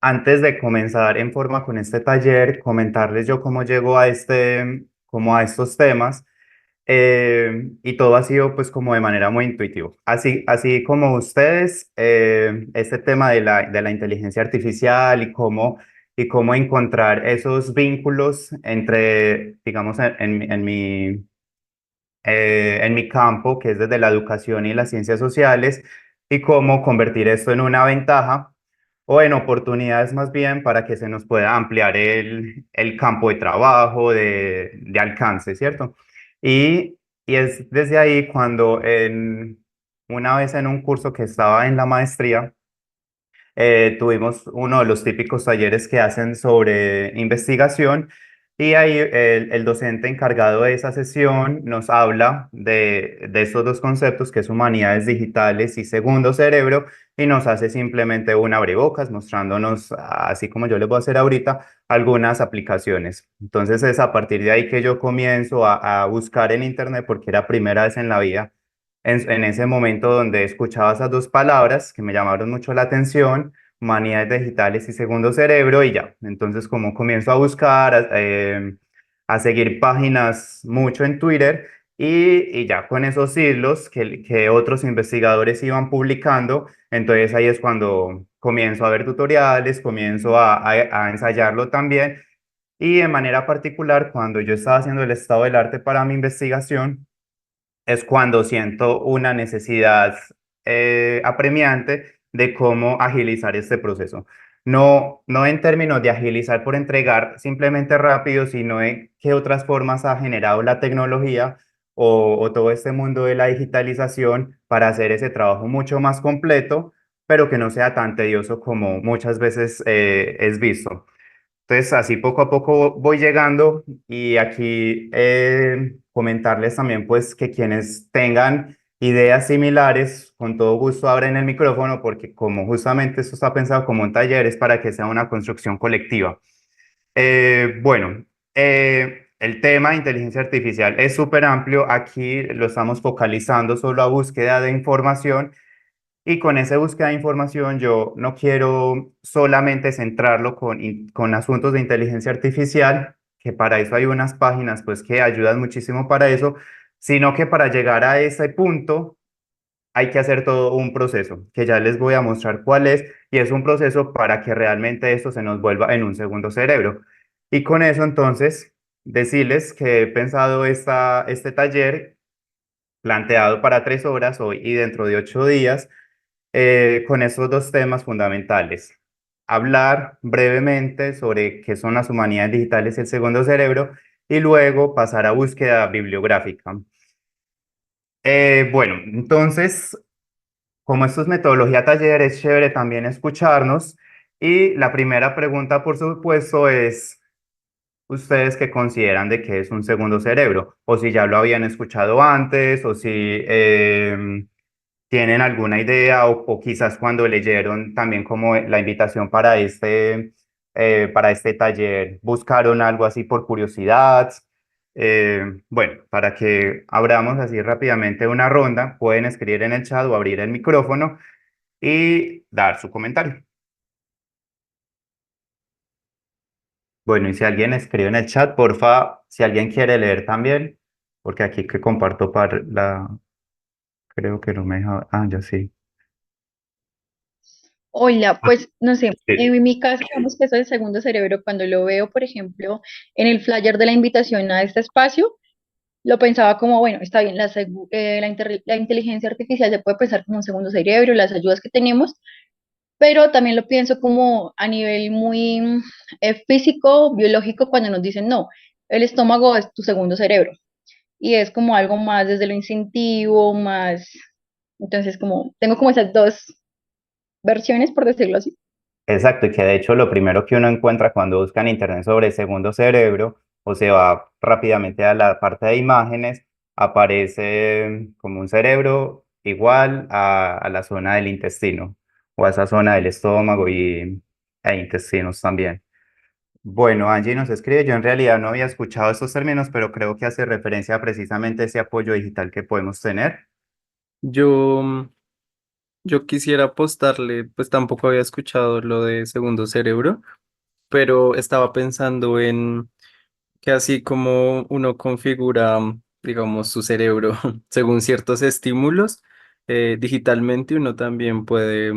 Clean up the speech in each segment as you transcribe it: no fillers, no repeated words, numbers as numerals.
antes de comenzar en forma con este taller, comentarles yo cómo llego a como a estos temas. Y todo ha sido pues como de manera muy intuitiva. Así como ustedes, este tema de la inteligencia artificial y cómo encontrar esos vínculos entre, digamos, en mi campo, que es desde la educación y las ciencias sociales, y cómo convertir esto en una ventaja o en oportunidades más bien para que se nos pueda ampliar el campo de trabajo, de alcance, ¿cierto? Y, y es desde ahí cuando una vez en un curso que estaba en la maestría, tuvimos uno de los típicos talleres que hacen sobre investigación y ahí el docente encargado de esa sesión nos habla de estos dos conceptos que es humanidades digitales y segundo cerebro y nos hace simplemente un abrebocas mostrándonos, así como yo les voy a hacer ahorita, algunas aplicaciones. Entonces es a partir de ahí que yo comienzo a buscar en internet porque era primera vez en la vida en ese momento donde escuchaba esas dos palabras que me llamaron mucho la atención, humanidades digitales y segundo cerebro, y ya. Entonces, como comienzo a buscar, a seguir páginas mucho en Twitter, y ya con esos hilos que otros investigadores iban publicando, entonces ahí es cuando comienzo a ver tutoriales, comienzo a ensayarlo también, y de manera particular, cuando yo estaba haciendo el estado del arte para mi investigación, es cuando siento una necesidad apremiante de cómo agilizar este proceso. No en términos de agilizar por entregar simplemente rápido, sino en qué otras formas ha generado la tecnología o todo este mundo de la digitalización para hacer ese trabajo mucho más completo, pero que no sea tan tedioso como muchas veces es visto. Entonces, así poco a poco voy llegando y aquí comentarles también pues que quienes tengan ideas similares, con todo gusto abren el micrófono porque como justamente esto está pensado como un taller, es para que sea una construcción colectiva. Bueno, el tema de inteligencia artificial es súper amplio. Aquí lo estamos focalizando solo a búsqueda de información y con esa búsqueda de información yo no quiero solamente centrarlo con asuntos de inteligencia artificial, que para eso hay unas páginas pues que ayudan muchísimo para eso, sino que para llegar a ese punto hay que hacer todo un proceso, que ya les voy a mostrar cuál es, y es un proceso para que realmente esto se nos vuelva en un segundo cerebro. Y con eso entonces decirles que he pensado este taller planteado para 3 horas hoy y dentro de 8 días con estos dos temas fundamentales. Hablar brevemente sobre qué son las humanidades digitales y el segundo cerebro y luego pasar a búsqueda bibliográfica. Bueno, entonces, como esto es metodología taller, es chévere también escucharnos y la primera pregunta, por supuesto, es ¿ustedes qué consideran de que es un segundo cerebro? O si ya lo habían escuchado antes, o si tienen alguna idea, o quizás cuando leyeron también como la invitación para este taller, buscaron algo así por curiosidad. Bueno, para que abramos así rápidamente una ronda, pueden escribir en el chat o abrir el micrófono y dar su comentario. Bueno, y si alguien escribe en el chat, porfa, si alguien quiere leer también, porque aquí que comparto para creo que no me deja, ya sí. Hola, Ah, pues no sé, sí. en mi caso, digamos que eso del segundo cerebro, cuando lo veo, por ejemplo, en el flyer de la invitación a este espacio, lo pensaba como, bueno, está bien, la inteligencia artificial se puede pensar como un segundo cerebro, las ayudas que tenemos, pero también lo pienso como a nivel muy físico, biológico, cuando nos dicen, no, el estómago es tu segundo cerebro, y es como algo más desde lo instintivo, más, entonces como, tengo como esas dos versiones, por decirlo así. Exacto, y que de hecho lo primero que uno encuentra cuando busca en internet sobre segundo cerebro o se va rápidamente a la parte de imágenes, aparece como un cerebro igual a la zona del intestino o a esa zona del estómago e intestinos también. Bueno, Angie nos escribe, yo en realidad no había escuchado estos términos, pero creo que hace referencia precisamente a ese apoyo digital que podemos tener. Yo Yo quisiera apostarle, pues tampoco había escuchado lo de segundo cerebro, pero estaba pensando en que así como uno configura, digamos, su cerebro según ciertos estímulos, digitalmente uno también puede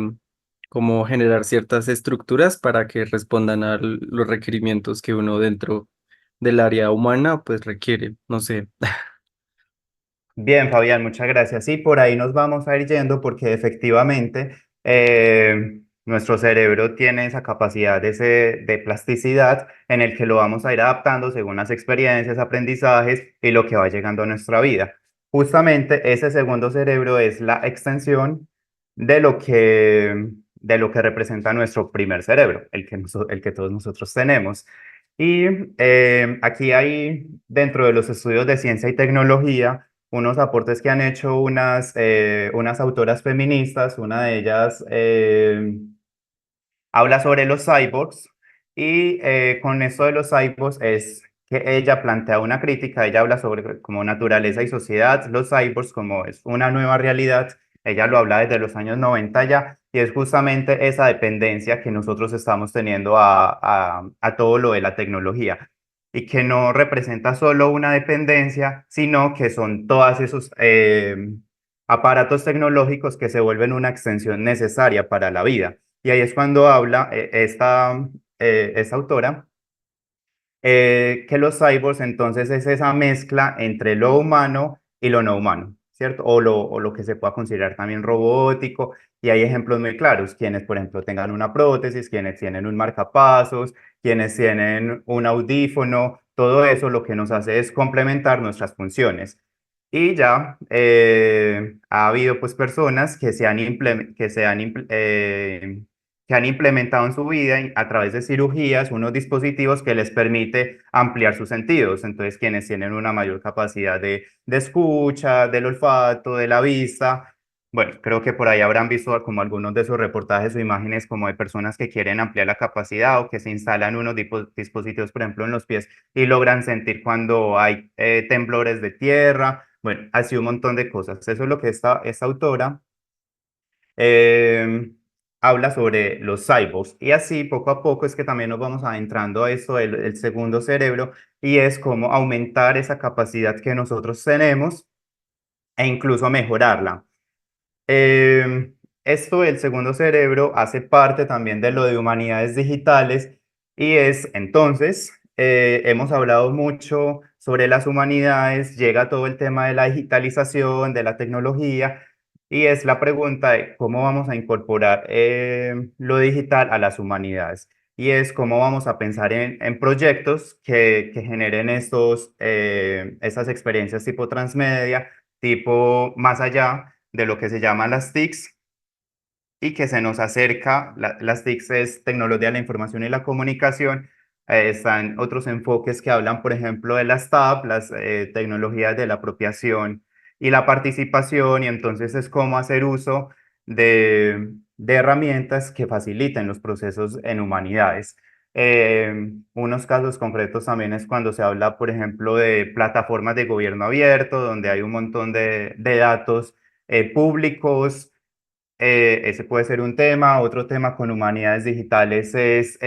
como generar ciertas estructuras para que respondan a los requerimientos que uno dentro del área humana pues requiere. No sé. Bien, Fabián, muchas gracias. Sí, por ahí nos vamos a ir yendo porque efectivamente nuestro cerebro tiene esa capacidad de plasticidad en el que lo vamos a ir adaptando según las experiencias, aprendizajes y lo que va llegando a nuestra vida. Justamente ese segundo cerebro es la extensión de de lo que representa nuestro primer cerebro, el que todos nosotros tenemos. Y aquí hay, dentro de los estudios de ciencia y tecnología, unos aportes que han hecho unas autoras feministas. Una de ellas habla sobre los cyborgs y con esto de los cyborgs es que ella plantea una crítica. Ella habla sobre como naturaleza y sociedad, los cyborgs como es una nueva realidad. Ella lo habla desde los años 90 ya, y es justamente esa dependencia que nosotros estamos teniendo a todo lo de la tecnología, y que no representa solo una dependencia, sino que son todos esos aparatos tecnológicos que se vuelven una extensión necesaria para la vida. Y ahí es cuando habla esta autora, que los cyborgs entonces es esa mezcla entre lo humano y lo no humano, ¿cierto? O lo que se pueda considerar también robótico. Y hay ejemplos muy claros: quienes, por ejemplo, tengan una prótesis, quienes tienen un marcapasos, quienes tienen un audífono. Todo eso lo que nos hace es complementar nuestras funciones. Y ya ha habido pues personas que han implementado en su vida a través de cirugías unos dispositivos que les permite ampliar sus sentidos. Entonces, quienes tienen una mayor capacidad de escucha, del olfato, de la vista. Bueno, creo que por ahí habrán visto como algunos de esos reportajes o imágenes como de personas que quieren ampliar la capacidad o que se instalan unos dispositivos, por ejemplo, en los pies y logran sentir cuando hay temblores de tierra. Bueno, así un montón de cosas. Eso es lo que esta autora eh, habla sobre los cyborgs. Y así poco a poco es que también nos vamos adentrando a esto del el segundo cerebro, y es cómo aumentar esa capacidad que nosotros tenemos e incluso mejorarla. Esto del segundo cerebro hace parte también de lo de humanidades digitales, y es entonces, hemos hablado mucho sobre las humanidades, llega todo el tema de la digitalización, de la tecnología, y es la pregunta de cómo vamos a incorporar lo digital a las humanidades. Y es cómo vamos a pensar en proyectos que generen estas experiencias tipo transmedia, tipo más allá de lo que se llaman las TICs, y que se nos acerca. Las TICs es tecnología de la información y la comunicación. Están otros enfoques que hablan, por ejemplo, de las TAP, las tecnologías de la apropiación y la participación, y entonces es cómo hacer uso de herramientas que faciliten los procesos en humanidades. Unos casos concretos también es cuando se habla, por ejemplo, de plataformas de gobierno abierto, donde hay un montón de datos públicos. Ese puede ser un tema. Otro tema con humanidades digitales es,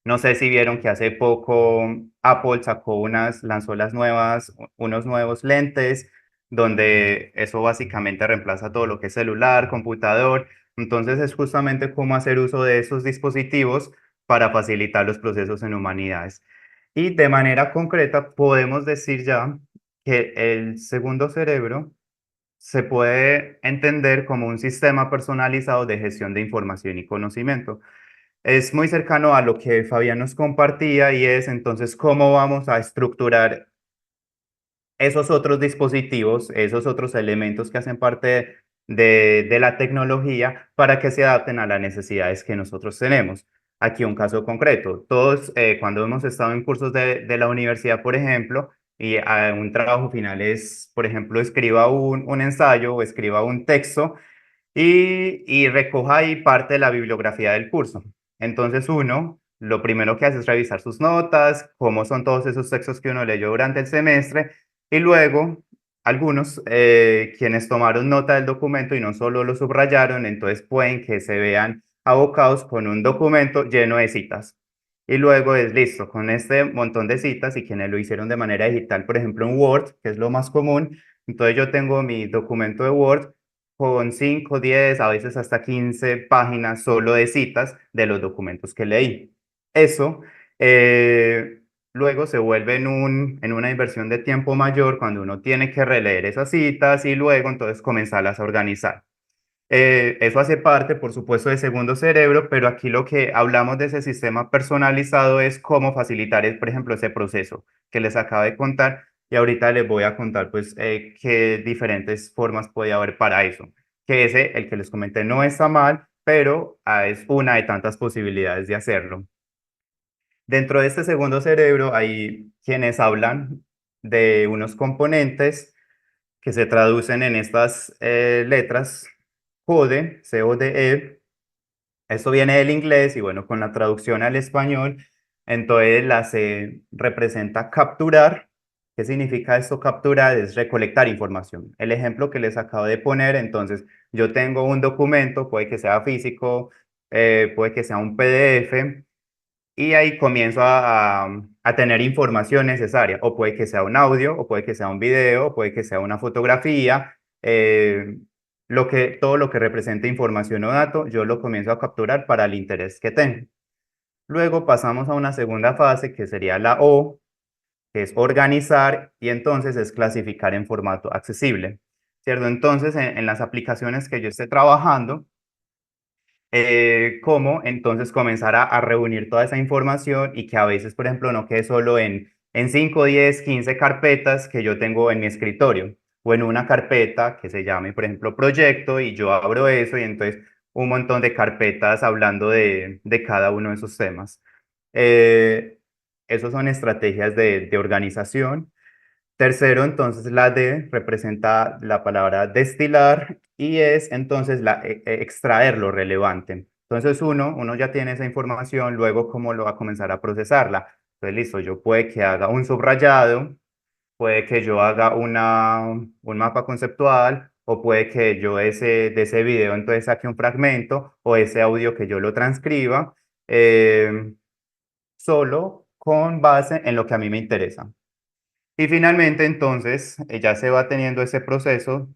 no sé si vieron que hace poco Apple lanzó unos nuevos lentes, donde eso básicamente reemplaza todo lo que es celular, computador. Entonces es justamente cómo hacer uso de esos dispositivos para facilitar los procesos en humanidades. Y de manera concreta podemos decir ya que el segundo cerebro se puede entender como un sistema personalizado de gestión de información y conocimiento. Es muy cercano a lo que Fabián nos compartía, y es entonces cómo vamos a estructurar esos otros dispositivos, esos otros elementos que hacen parte de la tecnología para que se adapten a las necesidades que nosotros tenemos. Aquí un caso concreto. Todos, cuando hemos estado en cursos de la universidad, por ejemplo, y un trabajo final es, por ejemplo, escriba un ensayo o escriba un texto, y recoja ahí parte de la bibliografía del curso. Entonces uno, lo primero que hace es revisar sus notas, cómo son todos esos textos que uno leyó durante el semestre, y luego algunos quienes tomaron nota del documento y no solo lo subrayaron, entonces pueden que se vean abocados con un documento lleno de citas. Y luego es listo, con este montón de citas y quienes lo hicieron de manera digital, por ejemplo en Word, que es lo más común, entonces yo tengo mi documento de Word con 5, 10, a veces hasta 15 páginas solo de citas de los documentos que leí. Eso luego se vuelve en una inversión de tiempo mayor cuando uno tiene que releer esas citas y luego entonces comenzarlas a organizar. Eso hace parte, por supuesto, del segundo cerebro, pero aquí lo que hablamos de ese sistema personalizado es cómo facilitar, por ejemplo, ese proceso que les acabo de contar y ahorita les voy a contar pues qué diferentes formas puede haber para eso. Que ese, el que les comenté, no está mal, pero es una de tantas posibilidades de hacerlo. Dentro de este segundo cerebro hay quienes hablan de unos componentes que se traducen en estas letras CODE, C-O-D-E. Esto viene del inglés y bueno, con la traducción al español, entonces la C representa capturar. ¿Qué significa esto? Capturar es recolectar información. El ejemplo que les acabo de poner, entonces yo tengo un documento, puede que sea físico, puede que sea un PDF, y ahí comienzo a tener información necesaria, o puede que sea un audio, o puede que sea un video, o puede que sea una fotografía, todo lo que represente información o dato, yo lo comienzo a capturar para el interés que tengo. Luego pasamos a una segunda fase que sería la O, que es organizar, y entonces es clasificar en formato accesible, ¿cierto? Entonces, en las aplicaciones que yo esté trabajando, cómo entonces comenzar a reunir toda esa información y que a veces, por ejemplo, no quede solo en 5, 10, 15 carpetas que yo tengo en mi escritorio o en una carpeta que se llame, por ejemplo, proyecto y yo abro eso y entonces un montón de carpetas hablando de cada uno de esos temas. Eh, Esos son estrategias de organización. Tercero, entonces la D representa la palabra destilar y es entonces extraer lo relevante. Entonces uno ya tiene esa información, luego cómo lo va a comenzar a procesarla. Entonces listo, yo puede que haga un subrayado, puede que yo haga un mapa conceptual o puede que yo de ese video entonces saque un fragmento o ese audio que yo lo transcriba solo con base en lo que a mí me interesa. Y finalmente, entonces, ya se va teniendo ese proceso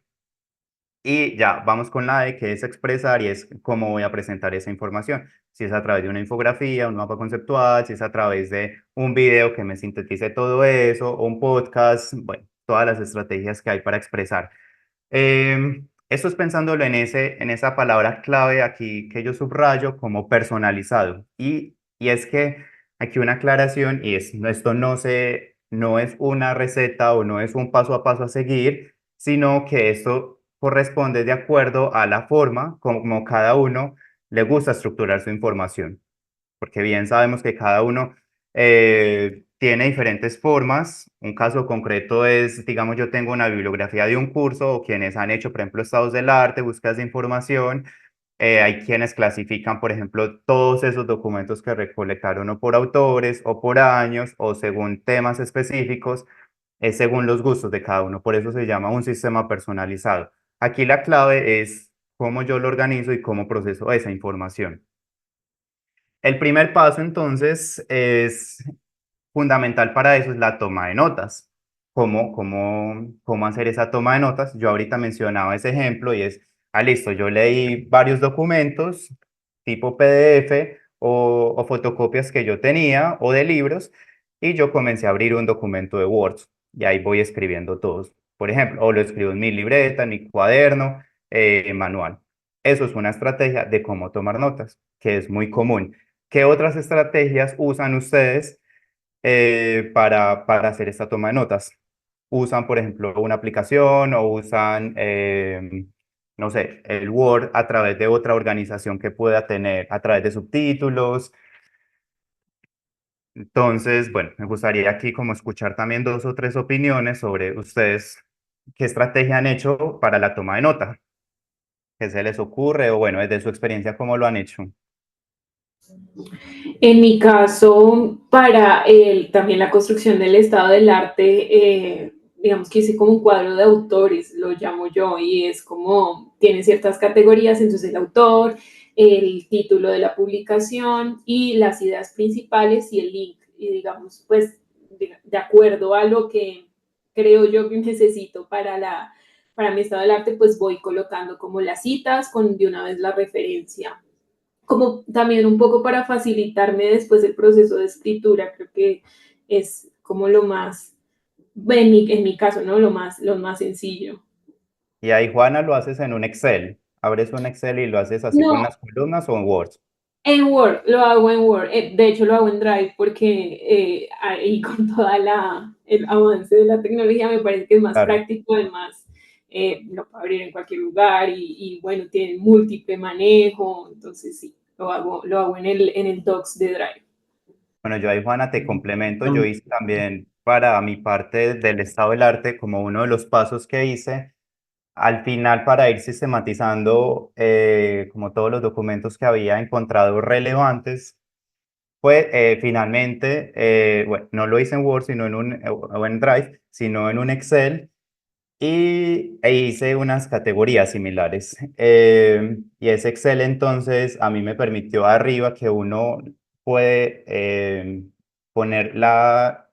y ya vamos con la E, que es expresar y es cómo voy a presentar esa información. Si es a través de una infografía, un mapa conceptual, si es a través de un video que me sintetice todo eso, o un podcast, bueno, todas las estrategias que hay para expresar. Esto es pensándolo en esa palabra clave aquí que yo subrayo como personalizado. Y es que aquí una aclaración y es, esto no es una receta o no es un paso a paso a seguir, sino que esto corresponde de acuerdo a la forma como cada uno le gusta estructurar su información porque bien sabemos que cada uno tiene diferentes formas. Un caso concreto es, digamos, yo tengo una bibliografía de un curso o quienes han hecho, por ejemplo, estados del arte, búsquedas de información. Hay quienes clasifican, por ejemplo, todos esos documentos que recolectaron o por autores o por años o según temas específicos, según los gustos de cada uno. Por eso se llama un sistema personalizado. Aquí la clave es cómo yo lo organizo y cómo proceso esa información. El primer paso, entonces, es fundamental para eso, es la toma de notas. ¿Cómo hacer esa toma de notas? Yo ahorita mencionaba ese ejemplo y es, listo, yo leí varios documentos tipo PDF o fotocopias que yo tenía o de libros y yo comencé a abrir un documento de Word y ahí voy escribiendo todos. Por ejemplo, o lo escribo en mi libreta, en mi cuaderno, manual. Eso es una estrategia de cómo tomar notas, que es muy común. ¿Qué otras estrategias usan ustedes para hacer esta toma de notas? ¿Usan, por ejemplo, una aplicación o usan, no sé, el Word a través de otra organización que pueda tener, a través de subtítulos? Entonces, bueno, me gustaría aquí como escuchar también dos o tres opiniones sobre ustedes, qué estrategia han hecho para la toma de nota, qué se les ocurre o bueno, desde su experiencia, cómo lo han hecho. En mi caso, para también la construcción del estado del arte, digamos que hice como un cuadro de autores, lo llamo yo, y es como, tiene ciertas categorías, entonces el autor, el título de la publicación y las ideas principales y el link. Y digamos, pues, de acuerdo a lo que creo yo que necesito para mi estado del arte, pues voy colocando como las citas con de una vez la referencia, como también un poco para facilitarme después el proceso de escritura. Creo que es como lo más, en mi caso, ¿no? Lo más sencillo. Y ahí, Juana, lo haces en un Excel. Abres un Excel y lo haces así con No, las columnas o en Word. en Word, lo hago en Word. De hecho, lo hago en Drive porque ahí con toda el avance de la tecnología me parece que es más Claro. práctico, además lo puedo abrir en cualquier lugar y bueno, tiene múltiple manejo, entonces sí, lo hago en el Docs de Drive. Bueno, yo ahí, Juana, te complemento. Yo hice también para mi parte del estado del arte, como uno de los pasos que hice, al final para ir sistematizando como todos los documentos que había encontrado relevantes, pues finalmente, bueno, no lo hice en Word, sino o en Drive, sino en un Excel. E hice unas categorías similares. Y ese Excel entonces a mí me permitió arriba que uno puede poner la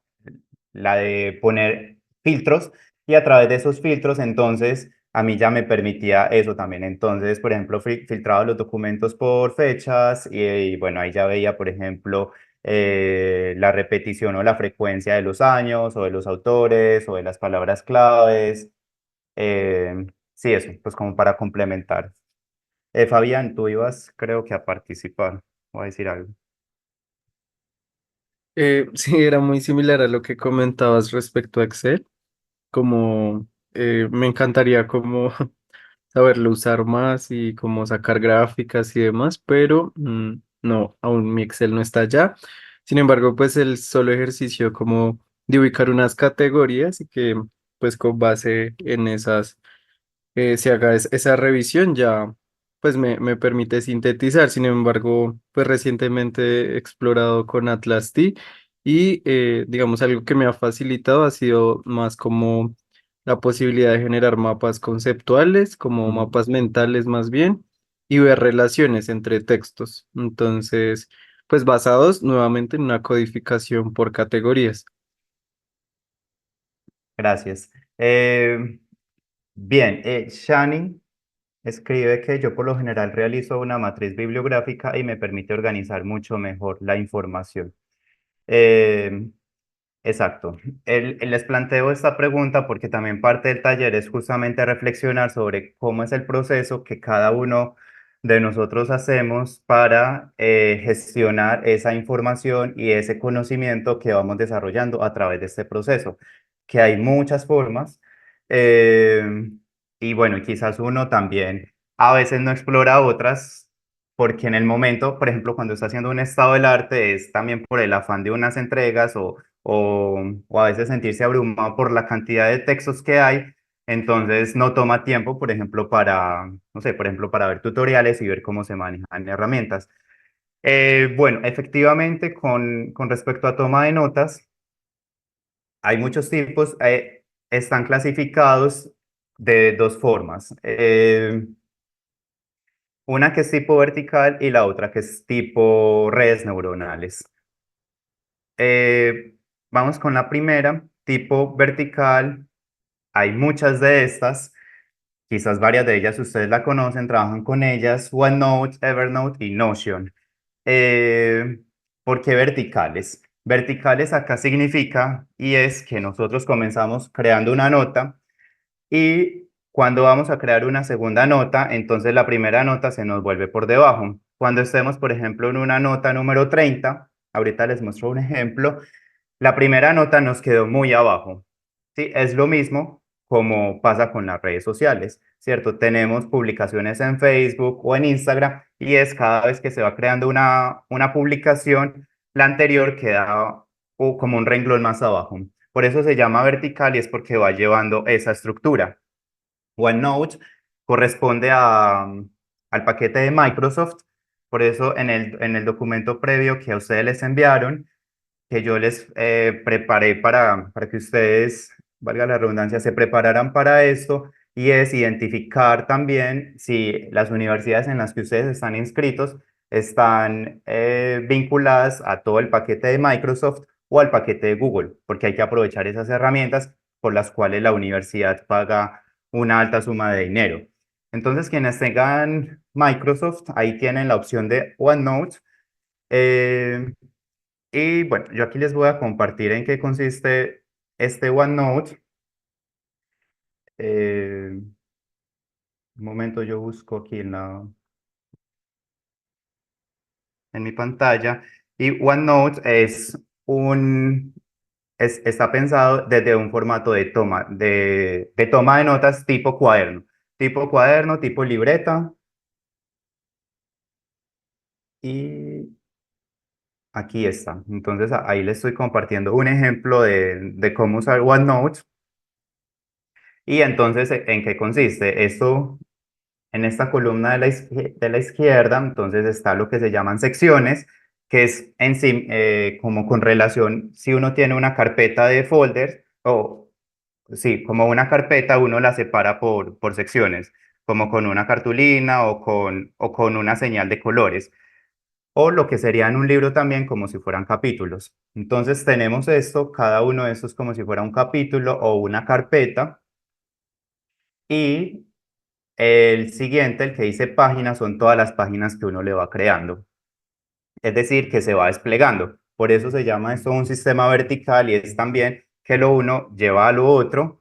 de poner filtros, y a través de esos filtros entonces a mí ya me permitía eso también. Entonces, por ejemplo, filtraba los documentos por fechas y bueno, ahí ya veía, por ejemplo, la repetición o la frecuencia de los años o de los autores o de las palabras claves. Sí, eso, pues como para complementar. Fabián, tú ibas, creo que a participar o a decir algo. Sí, era muy similar a lo que comentabas respecto a Excel, como me encantaría como saberlo usar más y como sacar gráficas y demás, pero no, aún mi Excel no está allá. Sin embargo, pues el solo ejercicio como de ubicar unas categorías y que pues con base en esas se haga esa revisión ya pues me permite sintetizar. Sin embargo, pues recientemente he explorado con Atlas T y digamos algo que me ha facilitado ha sido más como la posibilidad de generar mapas conceptuales, como mapas mentales más bien, y ver relaciones entre textos. Entonces, pues basados nuevamente en una codificación por categorías. Gracias. Bien, Shani escribe que yo por lo general realizo una matriz bibliográfica y me permite organizar mucho mejor la información. Eh, Exacto. Les planteo esta pregunta porque también parte del taller es justamente reflexionar sobre cómo es el proceso que cada uno de nosotros hacemos para gestionar esa información y ese conocimiento que vamos desarrollando a través de este proceso, que hay muchas formas. eh, y bueno, quizás uno también a veces no explora otras porque en el momento, por ejemplo, cuando está haciendo un estado del arte, es también por el afán de unas entregas o a veces sentirse abrumado por la cantidad de textos que hay, entonces no toma tiempo, por ejemplo, no sé, por ejemplo, para ver tutoriales y ver cómo se manejan herramientas. Bueno, efectivamente, con respecto a toma de notas, hay muchos tipos, están clasificados de dos formas. Una que es tipo vertical y la otra que es tipo redes neuronales. Eh, Vamos con la primera, tipo vertical. Hay muchas de estas, quizás varias de ellas ustedes la conocen, trabajan con ellas, OneNote, Evernote y Notion. Eh, ¿Por qué verticales? Verticales acá significa, y es que nosotros comenzamos creando una nota y cuando vamos a crear una segunda nota, entonces la primera nota se nos vuelve por debajo. Cuando estemos, por ejemplo, en una nota número 30, ahorita les muestro un ejemplo, la primera nota nos quedó muy abajo. Sí, es lo mismo como pasa con las redes sociales, ¿cierto? Tenemos publicaciones en Facebook o en Instagram y es cada vez que se va creando una publicación, la anterior queda como un renglón más abajo. Por eso se llama vertical y es porque va llevando esa estructura. OneNote corresponde al paquete de Microsoft, por eso en el documento previo que a ustedes les enviaron, que yo les preparé para que ustedes valga la redundancia, se prepararan para esto, y es identificar también si las universidades en las que ustedes están inscritos están vinculadas a todo el paquete de Microsoft o al paquete de Google, porque hay que aprovechar esas herramientas por las cuales la universidad paga una alta suma de dinero. Entonces, quienes tengan Microsoft, ahí tienen la opción de OneNote. eh, y bueno, yo aquí les voy a compartir en qué consiste este OneNote. Un momento, yo busco aquí en mi pantalla. Y OneNote está pensado desde un formato de toma de notas tipo cuaderno, tipo libreta. Y aquí está. Entonces ahí les estoy compartiendo un ejemplo de cómo usar OneNote. Y entonces, ¿en qué consiste? Esto, en esta columna de la izquierda, entonces está lo que se llaman secciones, que es en sí como con relación, si uno tiene una carpeta de folders, o sí, como una carpeta, uno la separa por secciones, como con una cartulina o con una señal de colores, o lo que sería en un libro también como si fueran capítulos. Entonces tenemos esto, cada uno de estos como si fuera un capítulo o una carpeta, y el siguiente, el que dice páginas, son todas las páginas que uno le va creando. Es decir, que se va desplegando. Por eso se llama esto un sistema vertical, y es también que lo uno lleva a lo otro.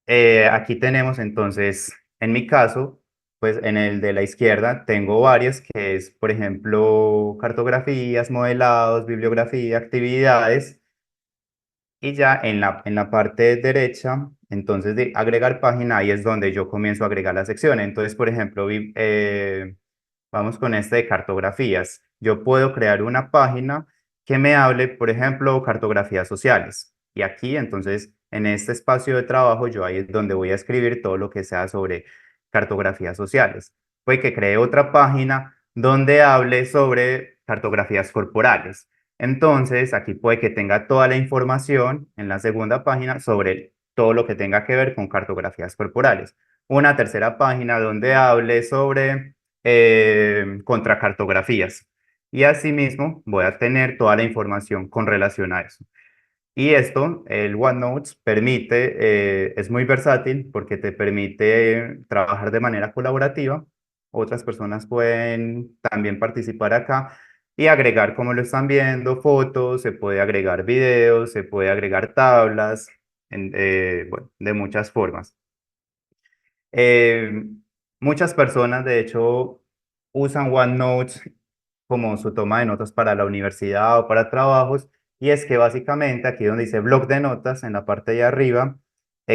Aquí tenemos entonces, en mi caso, pues en el de la izquierda tengo varias, que es, por ejemplo, cartografías, modelados, bibliografía, actividades. Y ya en la parte derecha, entonces de agregar página, ahí es donde yo comienzo a agregar la sección. Entonces, por ejemplo, vamos con este de cartografías. Yo puedo crear una página que me hable, por ejemplo, cartografías sociales. Y aquí, entonces, en este espacio de trabajo, yo ahí es donde voy a escribir todo lo que sea sobre cartografías sociales. Puede que cree otra página donde hable sobre cartografías corporales. Entonces, aquí puede que tenga toda la información en la segunda página sobre todo lo que tenga que ver con cartografías corporales. Una tercera página donde hable sobre contracartografías. Y asimismo, voy a tener toda la información con relación a eso. Y esto, el OneNote permite, es muy versátil porque te permite trabajar de manera colaborativa. Otras personas pueden también participar acá y agregar, como lo están viendo, fotos, se puede agregar videos, se puede agregar tablas, bueno, de muchas formas. Eh, Muchas personas, de hecho, usan OneNote como su toma de notas para la universidad o para trabajos, y es que básicamente aquí donde dice blog de notas, en la parte de arriba,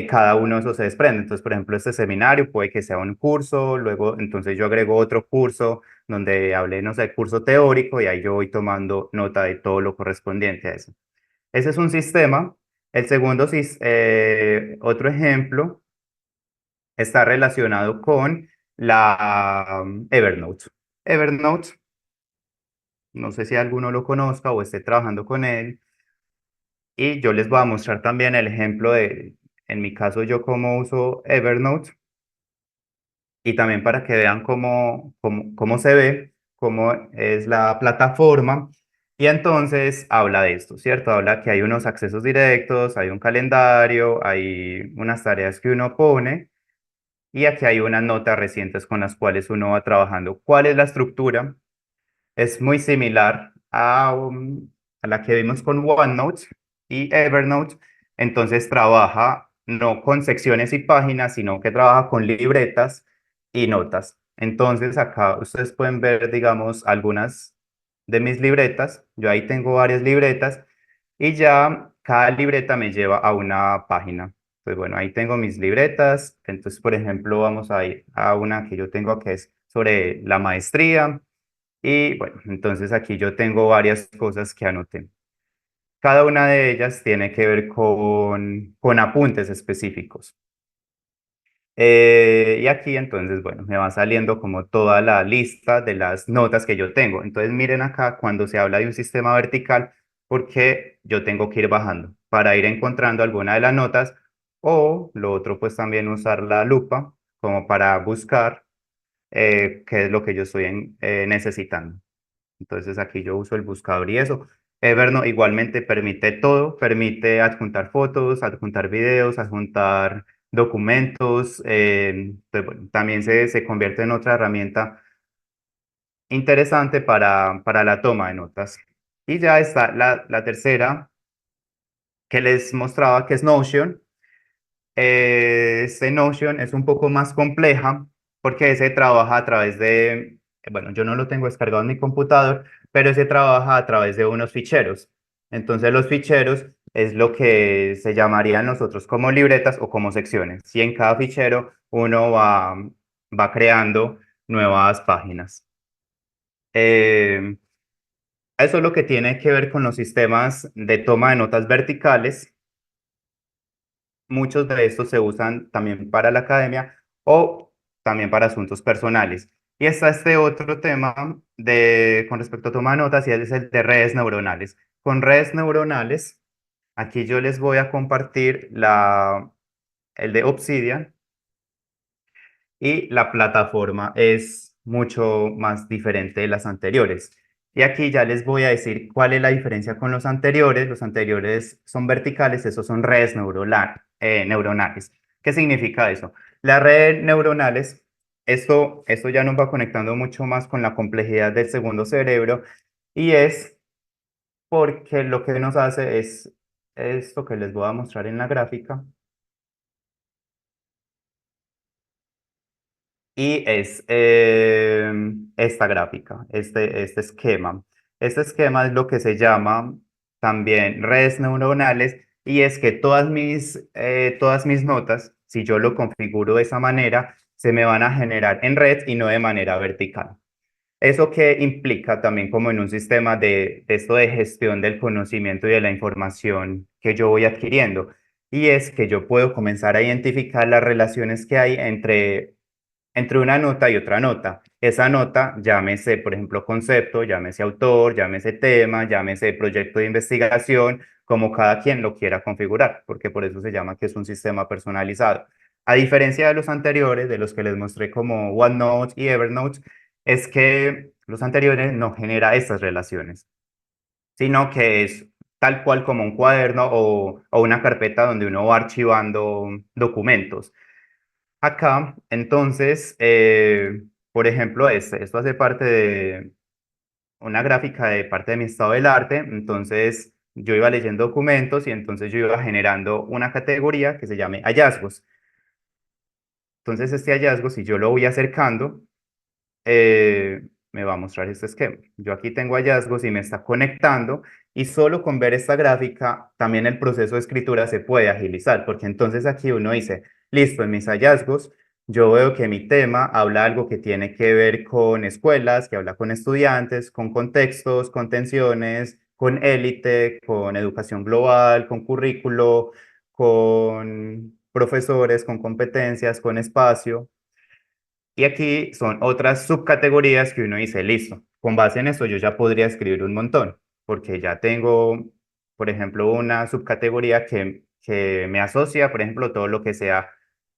cada uno de esos se desprende. Entonces, por ejemplo, este seminario puede que sea un curso, luego entonces yo agrego otro curso donde hable, no sé, curso teórico, y ahí yo voy tomando nota de todo lo correspondiente a eso. Ese es un sistema. El segundo, otro ejemplo está relacionado con la Evernote. Evernote, no sé si alguno lo conozca o esté trabajando con él, y yo les voy a mostrar también el ejemplo en mi caso, yo cómo uso Evernote, y también para que vean cómo se ve, cómo es la plataforma. Y entonces habla de esto, ¿cierto? Habla que hay unos accesos directos, hay un calendario, hay unas tareas que uno pone. Y aquí hay unas notas recientes con las cuales uno va trabajando. ¿Cuál es la estructura? Es muy similar a la que vimos con OneNote y Evernote. Entonces trabaja no con secciones y páginas, sino que trabaja con libretas y notas. Entonces acá ustedes pueden ver, digamos, algunas de mis libretas. Yo ahí tengo varias libretas, y ya cada libreta me lleva a una página. Pues bueno, ahí tengo mis libretas. Entonces, por ejemplo, vamos a ir a una que yo tengo, que es sobre la maestría. Y bueno, entonces aquí yo tengo varias cosas que anoté. Cada una de ellas tiene que ver con apuntes específicos. Y aquí entonces, bueno, me va saliendo como toda la lista de las notas que yo tengo. Entonces miren acá cuando se habla de un sistema vertical, porque yo tengo que ir bajando. para ir encontrando alguna de las notas, o lo otro pues también usar la lupa como para buscar qué es lo que yo estoy necesitando. Entonces aquí yo uso el buscador y eso. Evernote igualmente permite todo, permite adjuntar fotos, adjuntar videos, adjuntar documentos. Bueno, también se convierte en otra herramienta interesante para la toma de notas. Y ya está la tercera que les mostraba, que es Notion. Este Notion es un poco más compleja porque se trabaja a través de, bueno, yo no lo tengo descargado en mi computador, pero se trabaja a través de unos ficheros. Entonces los ficheros es lo que se llamarían nosotros como libretas o como secciones. Y en cada fichero uno va creando nuevas páginas. Eso es lo que tiene que ver con los sistemas de toma de notas verticales. Muchos de estos se usan también para la academia o también para asuntos personales. Y está este otro tema con respecto a toma de notas y es el de redes neuronales. Con redes neuronales, aquí yo les voy a compartir el de Obsidian, y la plataforma es mucho más diferente de las anteriores. Y aquí ya les voy a decir cuál es la diferencia con los anteriores. Los anteriores son verticales, esos son redes neuronales. ¿Qué significa eso? Las redes neuronales, esto ya nos va conectando mucho más con la complejidad del segundo cerebro, y es porque lo que nos hace es esto que les voy a mostrar en la gráfica. Y es esta gráfica, este esquema. Este esquema es lo que se llama también redes neuronales, y es que todas mis notas, si yo lo configuro de esa manera, se me van a generar en red y no de manera vertical. Eso que implica también como en un sistema de esto de gestión del conocimiento y de la información que yo voy adquiriendo. Y es que yo puedo comenzar a identificar las relaciones que hay entre una nota y otra nota. Esa nota, llámese, por ejemplo, concepto, llámese autor, llámese tema, llámese proyecto de investigación, como cada quien lo quiera configurar, porque por eso se llama que es un sistema personalizado. A diferencia de los anteriores, de los que les mostré como OneNote y Evernote, es que los anteriores no genera estas relaciones, sino que es tal cual como un cuaderno o una carpeta donde uno va archivando documentos. Acá, entonces, por ejemplo, esto hace parte de una gráfica de parte de mi estado del arte. Entonces, yo iba leyendo documentos y entonces yo iba generando una categoría que se llame hallazgos. Entonces, este hallazgo, si yo lo voy acercando, me va a mostrar este esquema. Yo aquí tengo hallazgos y me está conectando, y solo con ver esta gráfica también el proceso de escritura se puede agilizar, porque entonces aquí uno dice, listo, en mis hallazgos yo veo que mi tema habla algo que tiene que ver con escuelas, que habla con estudiantes, con contextos, con tensiones, con élite, con educación global, con currículo, con profesores, con competencias, con espacio. Y aquí son otras subcategorías que uno dice, listo, con base en eso yo ya podría escribir un montón, porque ya tengo, por ejemplo, una subcategoría que me asocia, por ejemplo, todo lo que sea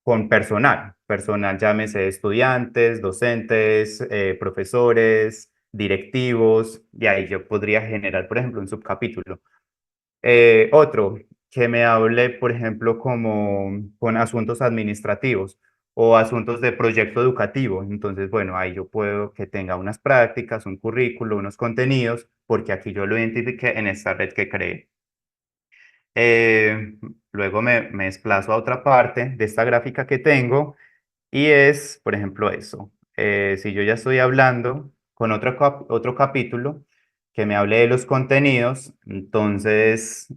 con personal. Personal, llámese estudiantes, docentes, profesores, directivos, y ahí yo podría generar, por ejemplo, un subcapítulo. Otro, que me hable, por ejemplo, como con asuntos administrativos o asuntos de proyecto educativo. Entonces, bueno, ahí yo puedo que tenga unas prácticas, un currículo, unos contenidos, porque aquí yo lo identifiqué en esta red que creé. Luego me desplazo a otra parte de esta gráfica que tengo, y es, por ejemplo, eso. Si yo ya estoy hablando con otro capítulo que me hable de los contenidos, entonces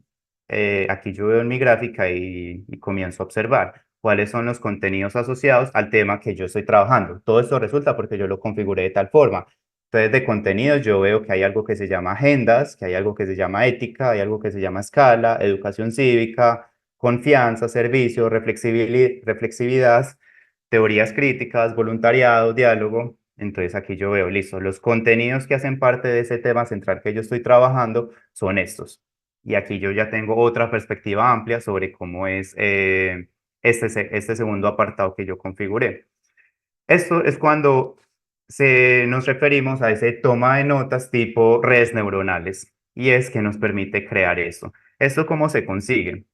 aquí yo veo en mi gráfica y comienzo a observar cuáles son los contenidos asociados al tema que yo estoy trabajando. Todo esto resulta porque yo lo configuré de tal forma. Entonces, de contenidos yo veo que hay algo que se llama agendas, que hay algo que se llama ética, hay algo que se llama escala, educación cívica, confianza, servicio, reflexividad, teorías críticas, voluntariado, diálogo. Entonces aquí yo veo, listo, los contenidos que hacen parte de ese tema central que yo estoy trabajando son estos. y aquí yo ya tengo otra perspectiva amplia sobre cómo es este segundo apartado que yo configuré. Esto es cuando nos referimos a ese toma de notas tipo redes neuronales, y es que nos permite crear eso. ¿Esto cómo se consigue?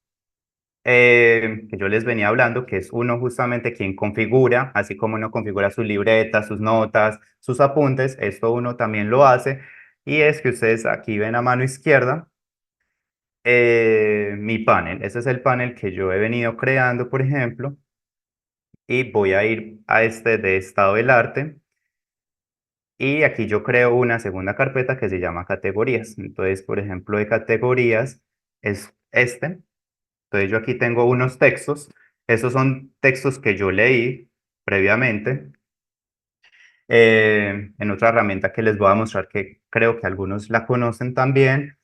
Que yo les venía hablando, que es uno justamente quien configura, así como uno configura su libreta, sus notas, sus apuntes, esto uno también lo hace, y es que ustedes aquí ven a mano izquierda mi panel. Ese es el panel que yo he venido creando, por ejemplo, y voy a ir a este de estado del arte, y aquí yo creo una segunda carpeta que se llama categorías. Entonces, por ejemplo, de categorías es este. Entonces yo aquí tengo unos textos. Esos son textos que yo leí previamente en otra herramienta que les voy a mostrar, que creo que algunos la conocen también.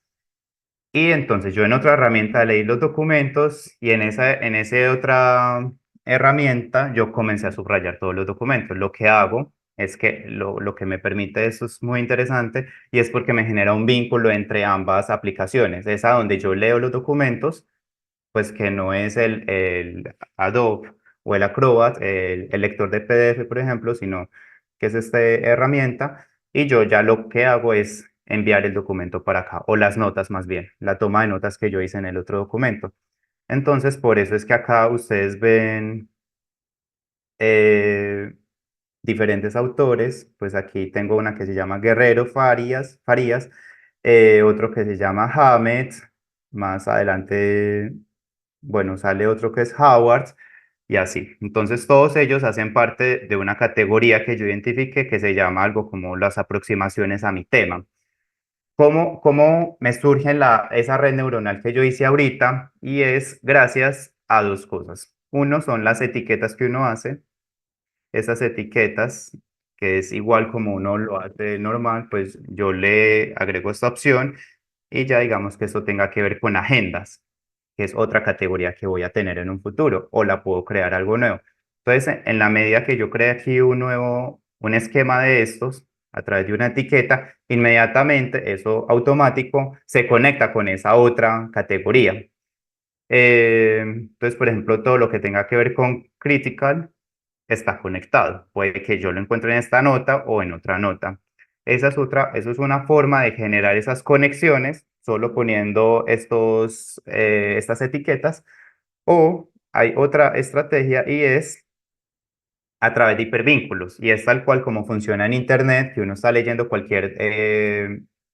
Y entonces yo en otra herramienta leí los documentos, y en esa otra herramienta yo comencé a subrayar todos los documentos. Lo que hago es que lo que me permite eso es muy interesante, y es porque me genera un vínculo entre ambas aplicaciones. Esa donde yo leo los documentos, pues que no es el Adobe o el Acrobat, el lector de PDF, por ejemplo, sino que es esta herramienta, y yo ya lo que hago es enviar el documento para acá, o las notas más bien, la toma de notas que yo hice en el otro documento. Entonces, por eso es que acá ustedes ven eh, diferentes autores. Pues aquí tengo una que se llama Guerrero Farías, otro que se llama Hamed, más adelante, bueno, sale otro que es Howard, y así. Entonces, todos ellos hacen parte de una categoría que yo identifique, que se llama algo como las aproximaciones a mi tema. ¿Cómo me surge esa red neuronal que yo hice ahorita? Y es gracias a dos cosas. Uno son las etiquetas que uno hace. Esas etiquetas, que es igual como uno lo hace normal, pues yo le agrego esta opción, y ya digamos que esto tenga que ver con agendas, que es otra categoría que voy a tener en un futuro, o la puedo crear algo nuevo. Entonces, en la medida que yo cree aquí un esquema de estos a través de una etiqueta, inmediatamente eso automático se conecta con esa otra categoría. Entonces, por ejemplo, todo lo que tenga que ver con critical está conectado. Puede que yo lo encuentre en esta nota o en otra nota. Eso es una forma de generar esas conexiones solo poniendo estas etiquetas. O hay otra estrategia, y es a través de hipervínculos. Y es tal cual como funciona en Internet, que uno está leyendo cualquier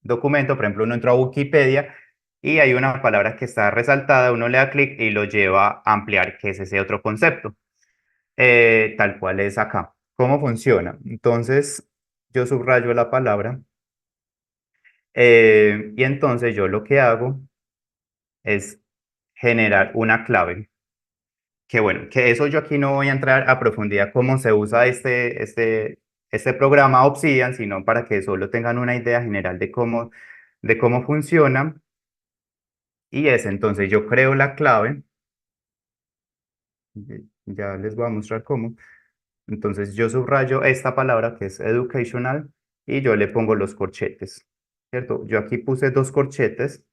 documento. Por ejemplo, uno entra a Wikipedia y hay una palabra que está resaltada, uno le da clic y lo lleva a ampliar, que es ese otro concepto. Tal cual es acá. ¿Cómo funciona? Entonces, yo subrayo la palabra, y entonces yo lo que hago es generar una clave. Que bueno, que eso yo aquí no voy a entrar a profundidad cómo se usa este programa Obsidian, sino para que solo tengan una idea general de cómo funciona. Y es entonces yo creo la clave, ya les voy a mostrar cómo. Entonces yo subrayo esta palabra que es educational, y yo le pongo los corchetes, ¿cierto? Yo aquí puse dos corchetes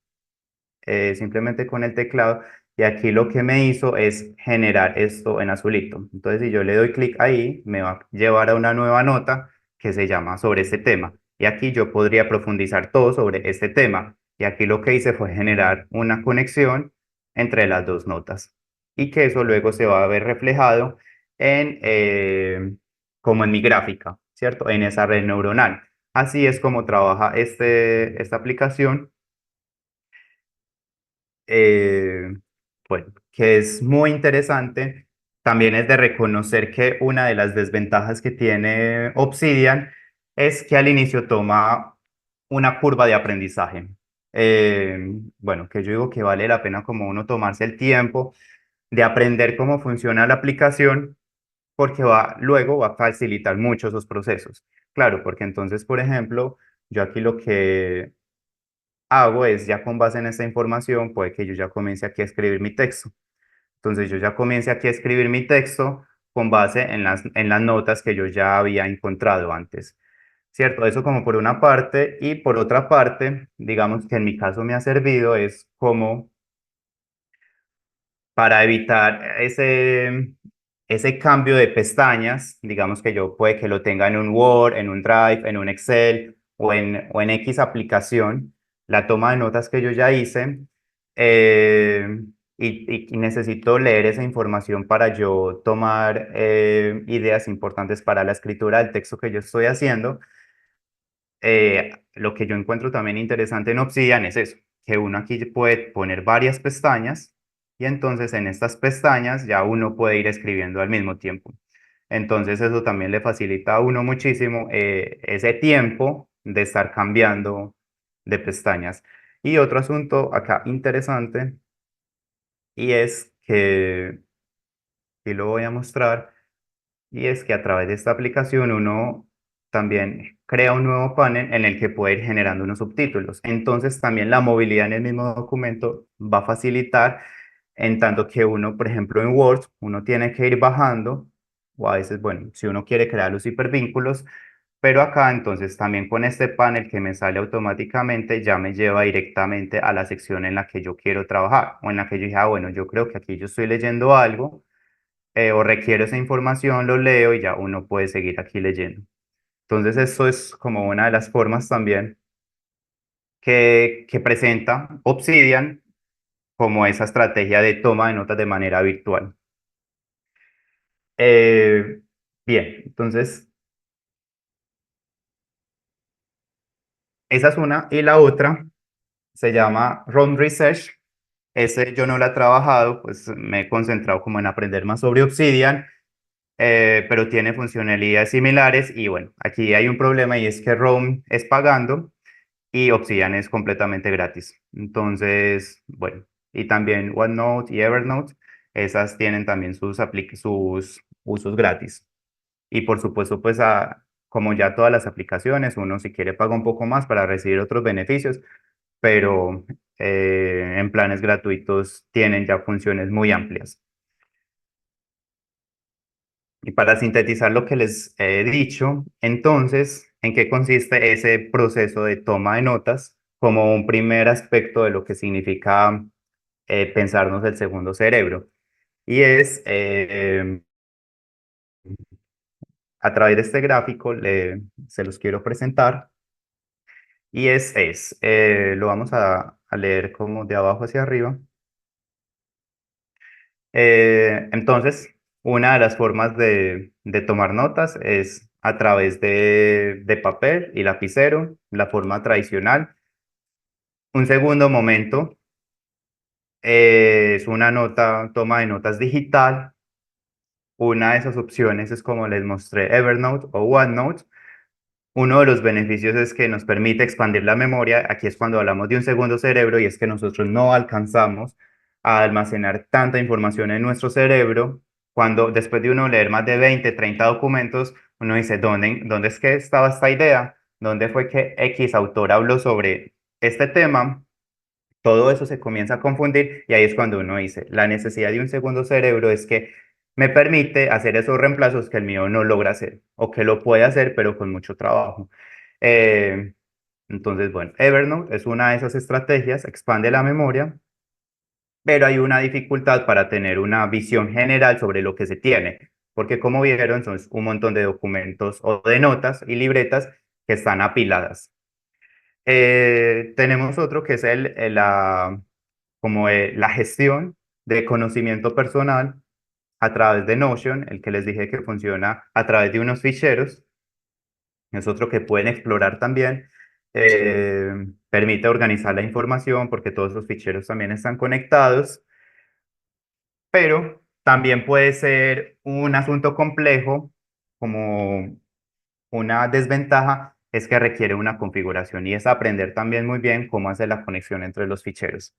simplemente con el teclado, y aquí lo que me hizo es generar esto en azulito. Entonces, si yo le doy clic ahí, me va a llevar a una nueva nota que se llama sobre este tema. Y aquí yo podría profundizar todo sobre este tema. Y aquí lo que hice fue generar una conexión entre las dos notas, y que eso luego se va a ver reflejado como en mi gráfica, ¿cierto? En esa red neuronal. Así es como trabaja esta aplicación. eh, bueno, que es muy interesante. También es de reconocer que una de las desventajas que tiene Obsidian es que al inicio toma una curva de aprendizaje. Bueno, que yo digo que vale la pena como uno tomarse el tiempo de aprender cómo funciona la aplicación, porque luego va a facilitar mucho esos procesos. Claro, porque entonces, por ejemplo, yo aquí lo que hago es, ya con base en esta información, puede que yo ya comience aquí a escribir mi texto. Entonces yo ya comience aquí a escribir mi texto con base en las notas que yo ya había encontrado antes. ¿cierto? Eso como por una parte, y por otra parte, digamos que en mi caso me ha servido es como para evitar ese cambio de pestañas, digamos que yo puede que lo tenga en un Word, en un Drive, en un Excel o en X aplicación, la toma de notas que yo ya hice, eh, y necesito leer esa información para yo tomar ideas importantes para la escritura del texto que yo estoy haciendo. Lo que yo encuentro también interesante en Obsidian es eso, que uno aquí puede poner varias pestañas y entonces en estas pestañas ya uno puede ir escribiendo al mismo tiempo. Entonces eso también le facilita a uno muchísimo ese tiempo de estar cambiando de pestañas. Y otro asunto acá interesante, y es que, y lo voy a mostrar, y es que a través de esta aplicación uno también crea un nuevo panel en el que puede ir generando unos subtítulos. Entonces también la movilidad en el mismo documento va a facilitar, en tanto que uno, por ejemplo, en Word, uno tiene que ir bajando, o a veces, bueno, si uno quiere crear los hipervínculos, pero acá entonces también con este panel que me sale automáticamente ya me lleva directamente a la sección en la que yo quiero trabajar, o en la que yo dije, ah, bueno, yo creo que aquí yo estoy leyendo algo, o requiero esa información, lo leo y ya uno puede seguir aquí leyendo. Entonces, esto es como una de las formas también que presenta Obsidian como esa estrategia de toma de notas de manera virtual. Eh, Bien, entonces, esa es una. Y la otra se llama ROM Research. Ese yo no lo he trabajado, pues me he concentrado como en aprender más sobre Obsidian, pero tiene funcionalidades similares. Y bueno, aquí hay un problema y es que ROM es pagando y Obsidian es completamente gratis. Entonces, bueno, y también OneNote y Evernote, esas tienen también sus usos gratis. Y por supuesto, pues como ya todas las aplicaciones, uno si quiere paga un poco más para recibir otros beneficios, pero en planes gratuitos tienen ya funciones muy amplias. Y para sintetizar lo que les he dicho, entonces, ¿en qué consiste ese proceso de toma de notas como un primer aspecto de lo que significa pensarnos el segundo cerebro? Y es, a través de este gráfico, se los quiero presentar, y lo vamos a leer como de abajo hacia arriba. Entonces, una de las formas de tomar notas es a través de papel y lapicero, la forma tradicional. Un segundo momento es una toma de notas digital. Una de esas opciones es como les mostré, Evernote o OneNote. Uno de los beneficios es que nos permite expandir la memoria. Aquí es cuando hablamos de un segundo cerebro y es que nosotros no alcanzamos a almacenar tanta información en nuestro cerebro. Cuando después de uno leer más de 20, 30 documentos, uno dice, ¿dónde es que estaba esta idea? ¿Dónde fue que X autor habló sobre este tema? Todo eso se comienza a confundir y ahí es cuando uno dice, la necesidad de un segundo cerebro es que me permite hacer esos reemplazos que el mío no logra hacer o que lo puede hacer pero con mucho trabajo. Eh, entonces, bueno, Evernote es una de esas estrategias, expande la memoria, pero hay una dificultad para tener una visión general sobre lo que se tiene, porque como vieron, son un montón de documentos o de notas y libretas que están apiladas. Tenemos otro que es la gestión de conocimiento personal a través de Notion, el que les dije que funciona a través de unos ficheros. Es otro que pueden explorar también. Permite organizar la información porque todos los ficheros también están conectados, pero también puede ser un asunto complejo, como una desventaja es que requiere una configuración y es aprender también muy bien cómo hacer la conexión entre los ficheros.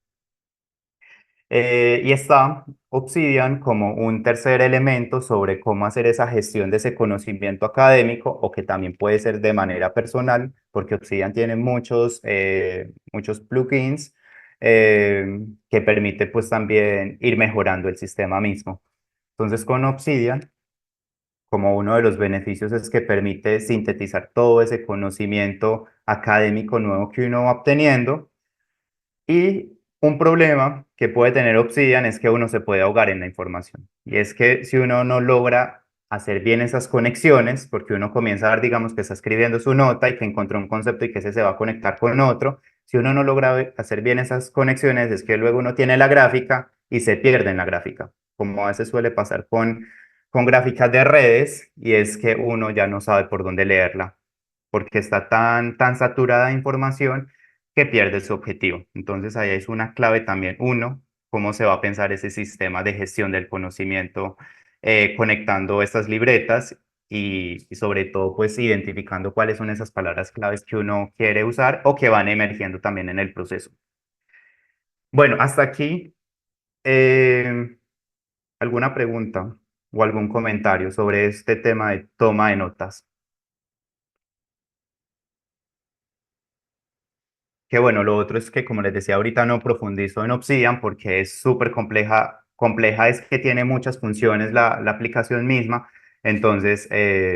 Y está Obsidian como un tercer elemento sobre cómo hacer esa gestión de ese conocimiento académico o que también puede ser de manera personal, porque Obsidian tiene muchos plugins que permite pues también ir mejorando el sistema mismo. Entonces con Obsidian como uno de los beneficios es que permite sintetizar todo ese conocimiento académico nuevo que uno va obteniendo. Y un problema que puede tener Obsidian es que uno se puede ahogar en la información. Y es que si uno no logra hacer bien esas conexiones, porque uno comienza a ver, digamos, que está escribiendo su nota y que encontró un concepto y que ese se va a conectar con otro, si uno no logra hacer bien esas conexiones, es que luego uno tiene la gráfica y se pierde en la gráfica, como a veces suele pasar con gráficas de redes, y es que uno ya no sabe por dónde leerla, porque está tan saturada de información que pierde su objetivo. Entonces ahí es una clave también, uno, cómo se va a pensar ese sistema de gestión del conocimiento, conectando estas libretas y sobre todo pues identificando cuáles son esas palabras claves que uno quiere usar o que van emergiendo también en el proceso. Bueno, hasta aquí, eh, ¿alguna pregunta o algún comentario sobre este tema de toma de notas? Que bueno, lo otro es que, como les decía ahorita, no profundizo en Obsidian porque es súper compleja. Compleja es que tiene muchas funciones la aplicación misma. Entonces,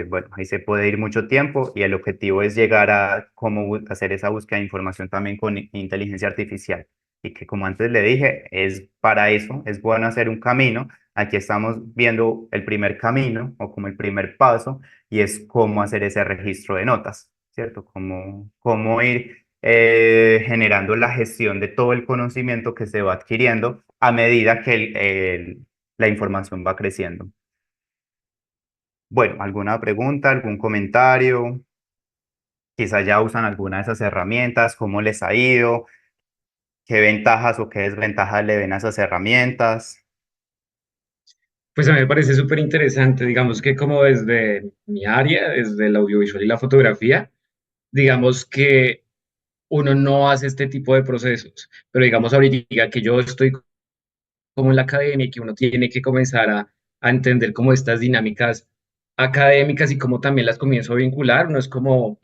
bueno, ahí se puede ir mucho tiempo y el objetivo es llegar a cómo hacer esa búsqueda de información también con inteligencia artificial. Y que, como antes le dije, es para eso, es bueno hacer un camino. Aquí estamos viendo el primer camino o como el primer paso, y es cómo hacer ese registro de notas, ¿cierto? Cómo ir generando la gestión de todo el conocimiento que se va adquiriendo a medida que la información va creciendo. Bueno, ¿alguna pregunta, algún comentario? Quizá ya usan alguna de esas herramientas, ¿cómo les ha ido? ¿Qué ventajas o qué desventajas le ven a esas herramientas? Pues a mí me parece súper interesante, digamos que como desde mi área, desde el audiovisual y la fotografía, digamos que uno no hace este tipo de procesos, pero digamos ahorita que yo estoy como en la academia y que uno tiene que comenzar a entender como estas dinámicas académicas y cómo también las comienzo a vincular, no es como,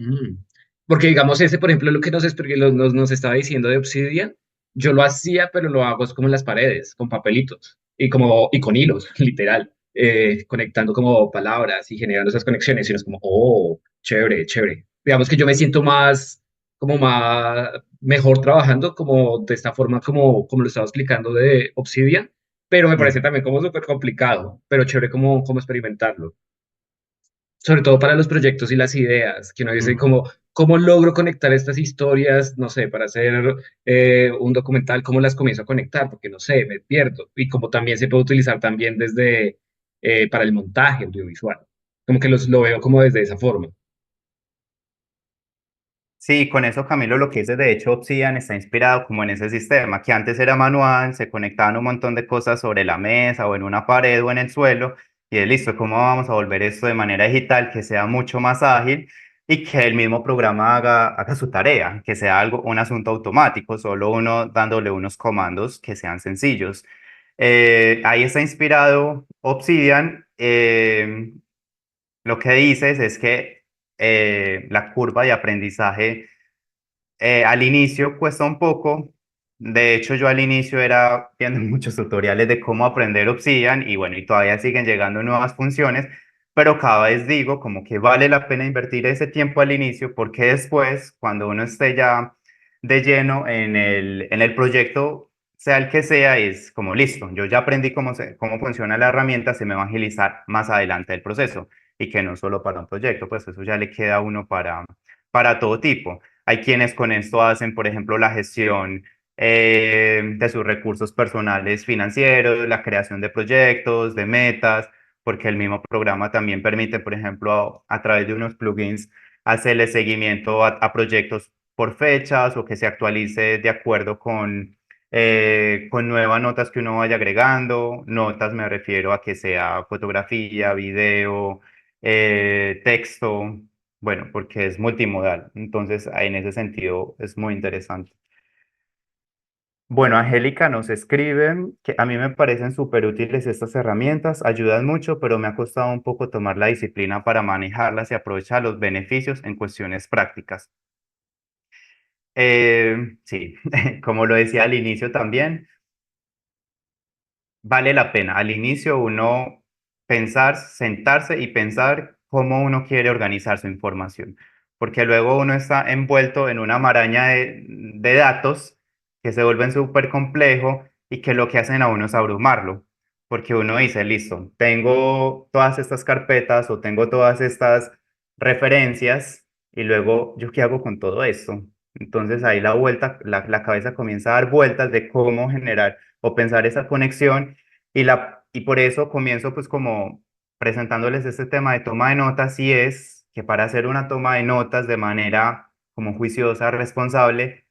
porque digamos ese, por ejemplo, lo que nos estaba diciendo de Obsidian, yo lo hacía, pero lo hago es como en las paredes, con papelitos y con hilos, literal, conectando como palabras y generando esas conexiones y uno es como, oh, chévere, chévere. Digamos que yo me siento más como más mejor trabajando como de esta forma como lo estaba explicando de Obsidian, pero me parece Mm, también como súper complicado, pero chévere como experimentarlo. Sobre todo para los proyectos y las ideas, que uno dice mm. cómo logro conectar estas historias, no sé, para hacer un documental, cómo las comienzo a conectar, porque no sé, me pierdo. Y como también se puede utilizar también desde, para el montaje audiovisual. Como que lo veo como desde esa forma. Sí, con eso, Camilo, lo que dice, de hecho, Obsidian está inspirado como en ese sistema, que antes era manual, se conectaban un montón de cosas sobre la mesa o en una pared o en el suelo, y es listo, ¿cómo vamos a volver esto de manera digital, que sea mucho más ágil y que el mismo programa haga su tarea, que sea algo, un asunto automático, solo uno dándole unos comandos que sean sencillos? Ahí está inspirado Obsidian. Lo que dices es que la curva de aprendizaje al inicio cuesta un poco. De hecho, yo al inicio era viendo muchos tutoriales de cómo aprender Obsidian y bueno, y todavía siguen llegando nuevas funciones, pero cada vez digo como que vale la pena invertir ese tiempo al inicio porque después, cuando uno esté ya de lleno en el proyecto, sea el que sea, es como listo, yo ya aprendí cómo funciona la herramienta, se me va a agilizar más adelante el proceso y que no solo para un proyecto, pues eso ya le queda a uno para todo tipo. Hay quienes con esto hacen, por ejemplo, la gestión de sus recursos personales financieros, la creación de proyectos, de metas, porque el mismo programa también permite, por ejemplo, a través de unos plugins, hacerle seguimiento a proyectos por fechas o que se actualice de acuerdo con nuevas notas que uno vaya agregando. Notas me refiero a que sea fotografía, video, texto, bueno, porque es multimodal. Entonces, en ese sentido es muy interesante. Bueno, Angélica nos escribe que a mí me parecen súper útiles estas herramientas, ayudan mucho, pero me ha costado un poco tomar la disciplina para manejarlas y aprovechar los beneficios en cuestiones prácticas. Sí, como lo decía al inicio también, vale la pena. Al inicio uno pensar, sentarse y pensar cómo uno quiere organizar su información, porque luego uno está envuelto en una maraña de datos que se vuelven súper complejos y que lo que hacen a uno es abrumarlo, porque uno dice, listo, tengo todas estas carpetas o tengo todas estas referencias y luego, ¿yo qué hago con todo esto? Entonces ahí la cabeza comienza a dar vueltas de cómo generar o pensar esa conexión y por eso comienzo pues como presentándoles este tema de toma de notas y es que para hacer una toma de notas de manera como juiciosa, responsable,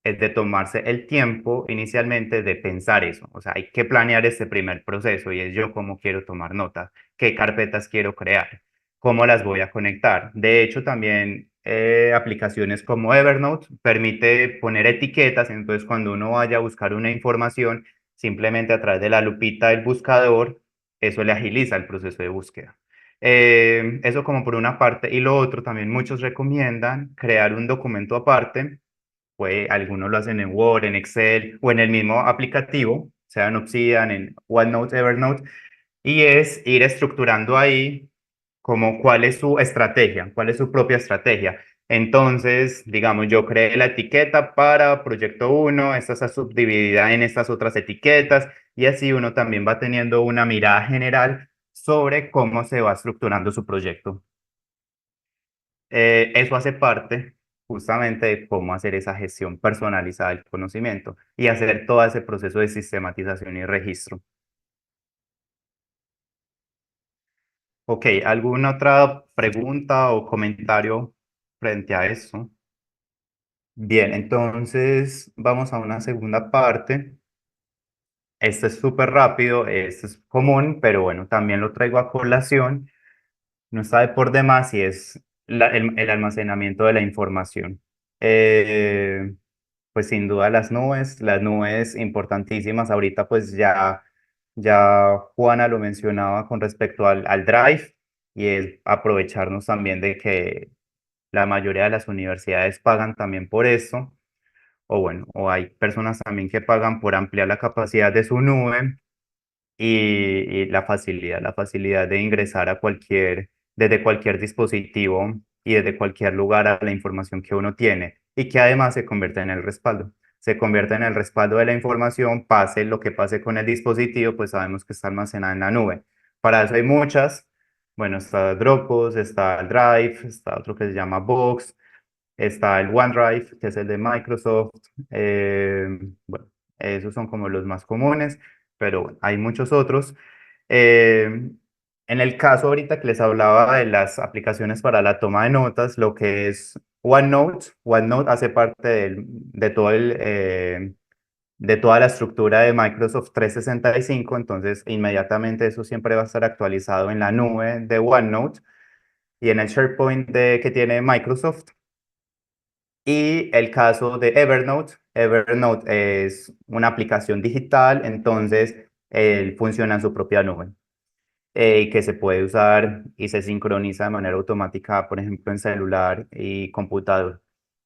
es de tomarse el tiempo inicialmente de pensar eso. O sea, hay que planear este primer proceso y es yo cómo quiero tomar notas, qué carpetas quiero crear, cómo las voy a conectar. De hecho, también aplicaciones como Evernote permite poner etiquetas, entonces cuando uno vaya a buscar una información, simplemente a través de la lupita del buscador, eso le agiliza el proceso de búsqueda. Eso como por una parte. Y lo otro, también muchos recomiendan crear un documento aparte, pues algunos lo hacen en Word, en Excel o en el mismo aplicativo, sea en Obsidian, en OneNote, Evernote, y es ir estructurando ahí como cuál es su estrategia, cuál es su propia estrategia. Entonces, digamos, yo creé la etiqueta para proyecto uno, esta está subdividida en estas otras etiquetas y así uno también va teniendo una mirada general sobre cómo se va estructurando su proyecto. Eso hace parte justamente de cómo hacer esa gestión personalizada del conocimiento y hacer todo ese proceso de sistematización y registro. Ok, ¿alguna otra pregunta o comentario frente a eso? Bien, entonces vamos a una segunda parte. Esto es súper rápido, esto es común, pero bueno, también lo traigo a colación. No está de por demás y es el almacenamiento de la información. Eh, pues sin duda las nubes importantísimas. Ahorita pues ya Juana lo mencionaba con respecto al Drive y es aprovecharnos también de que la mayoría de las universidades pagan también por eso, o bueno, o hay personas también que pagan por ampliar la capacidad de su nube y la facilidad de ingresar desde cualquier dispositivo y desde cualquier lugar a la información que uno tiene y que además se convierte en el respaldo. Se convierte en el respaldo de la información, pase lo que pase con el dispositivo, pues sabemos que está almacenada en la nube. Para eso hay muchas. Bueno, está Dropbox, está el Drive, está otro que se llama Box, está el OneDrive, que es el de Microsoft. Bueno, esos son como los más comunes, pero bueno, hay muchos otros. Eh, en el caso ahorita que les hablaba de las aplicaciones para la toma de notas, lo que es OneNote, OneNote hace parte de toda la estructura de Microsoft 365, entonces inmediatamente eso siempre va a estar actualizado en la nube de OneNote y en el SharePoint que tiene Microsoft. Y el caso de Evernote, Evernote es una aplicación digital, entonces él funciona en su propia nube y que se puede usar y se sincroniza de manera automática, por ejemplo, en celular y computador.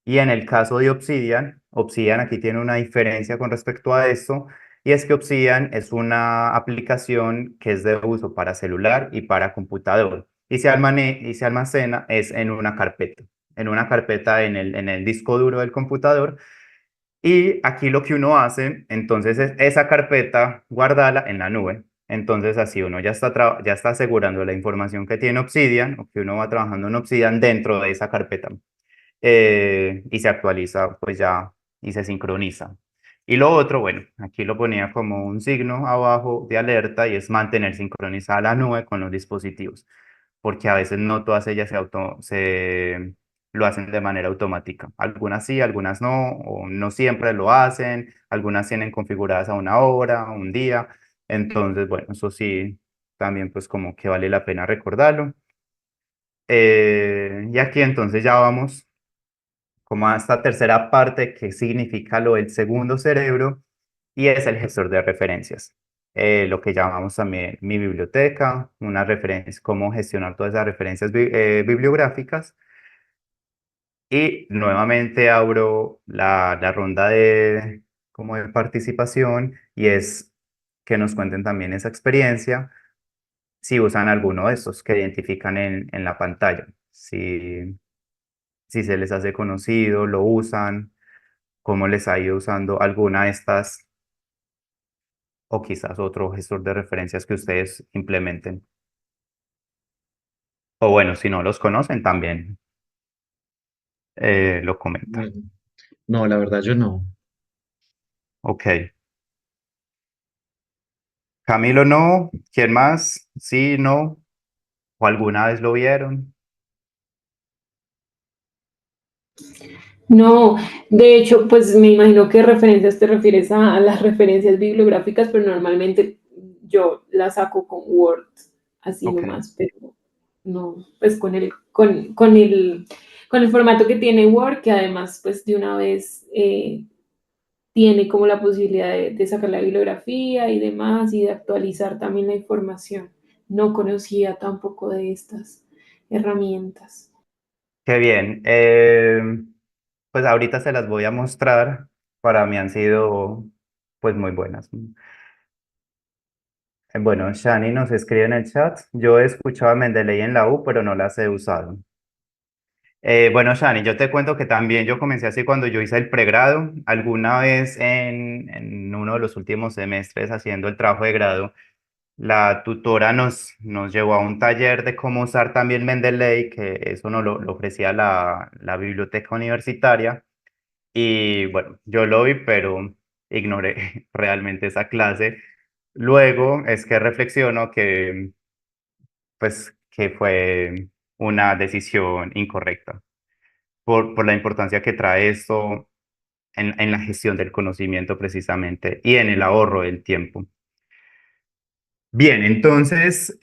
Y en el caso de Obsidian, Obsidian aquí tiene una diferencia con respecto a esto, y es que Obsidian es una aplicación que es de uso para celular y para computador, y se almacena es en una carpeta en el disco duro del computador. Y aquí lo que uno hace, entonces, es esa carpeta guardarla en la nube. Entonces, así uno ya está asegurando la información que tiene Obsidian o que uno va trabajando en Obsidian dentro de esa carpeta. Y se actualiza, pues ya, y se sincroniza. Y lo otro, bueno, aquí lo ponía como un signo abajo de alerta y es mantener sincronizada la nube con los dispositivos, porque a veces no todas ellas se lo hacen de manera automática. Algunas sí, algunas no, o no siempre lo hacen, algunas tienen configuradas a una hora, un día. Entonces, bueno, eso sí, también pues como que vale la pena recordarlo. Y aquí entonces ya vamos como a esta tercera parte que significa lo del segundo cerebro y es el gestor de referencias. Lo que llamamos también mi biblioteca, una referencia, cómo gestionar todas esas referencias bibliográficas. Y nuevamente abro la ronda como de participación y es que nos cuenten también esa experiencia si usan alguno de estos que identifican en la pantalla. Si se les hace conocido, lo usan, cómo les ha ido usando alguna de estas o quizás otro gestor de referencias que ustedes implementen. O bueno, si no los conocen, también lo comentan. Bueno, no, la verdad yo no. Ok. Camilo, no. ¿Quién más? Sí, no. ¿O alguna vez lo vieron? No, de hecho, pues me imagino que referencias te refieres a las referencias bibliográficas, pero normalmente yo las saco con Word, así Ok. nomás, pero no, pues con el formato que tiene Word, que además, pues de una vez tiene como la posibilidad de sacar la bibliografía y demás, y de actualizar también la información. No conocía tampoco de estas herramientas. Qué bien. Pues ahorita se las voy a mostrar. Para mí han sido pues muy buenas. Bueno, Shani nos escribe en el chat. Yo he escuchado a Mendeley en la U, pero no las he usado. Bueno, Shani, yo te cuento que también yo comencé así cuando yo hice el pregrado. Alguna vez en uno de los últimos semestres haciendo el trabajo de grado, la tutora nos llevó a un taller de cómo usar también Mendeley, que eso nos lo ofrecía la biblioteca universitaria. Y bueno, yo lo vi, pero ignoré realmente esa clase. Luego es que reflexiono que, pues, que fue una decisión incorrecta por la importancia que trae esto en la gestión del conocimiento precisamente y en el ahorro del tiempo. Bien, entonces,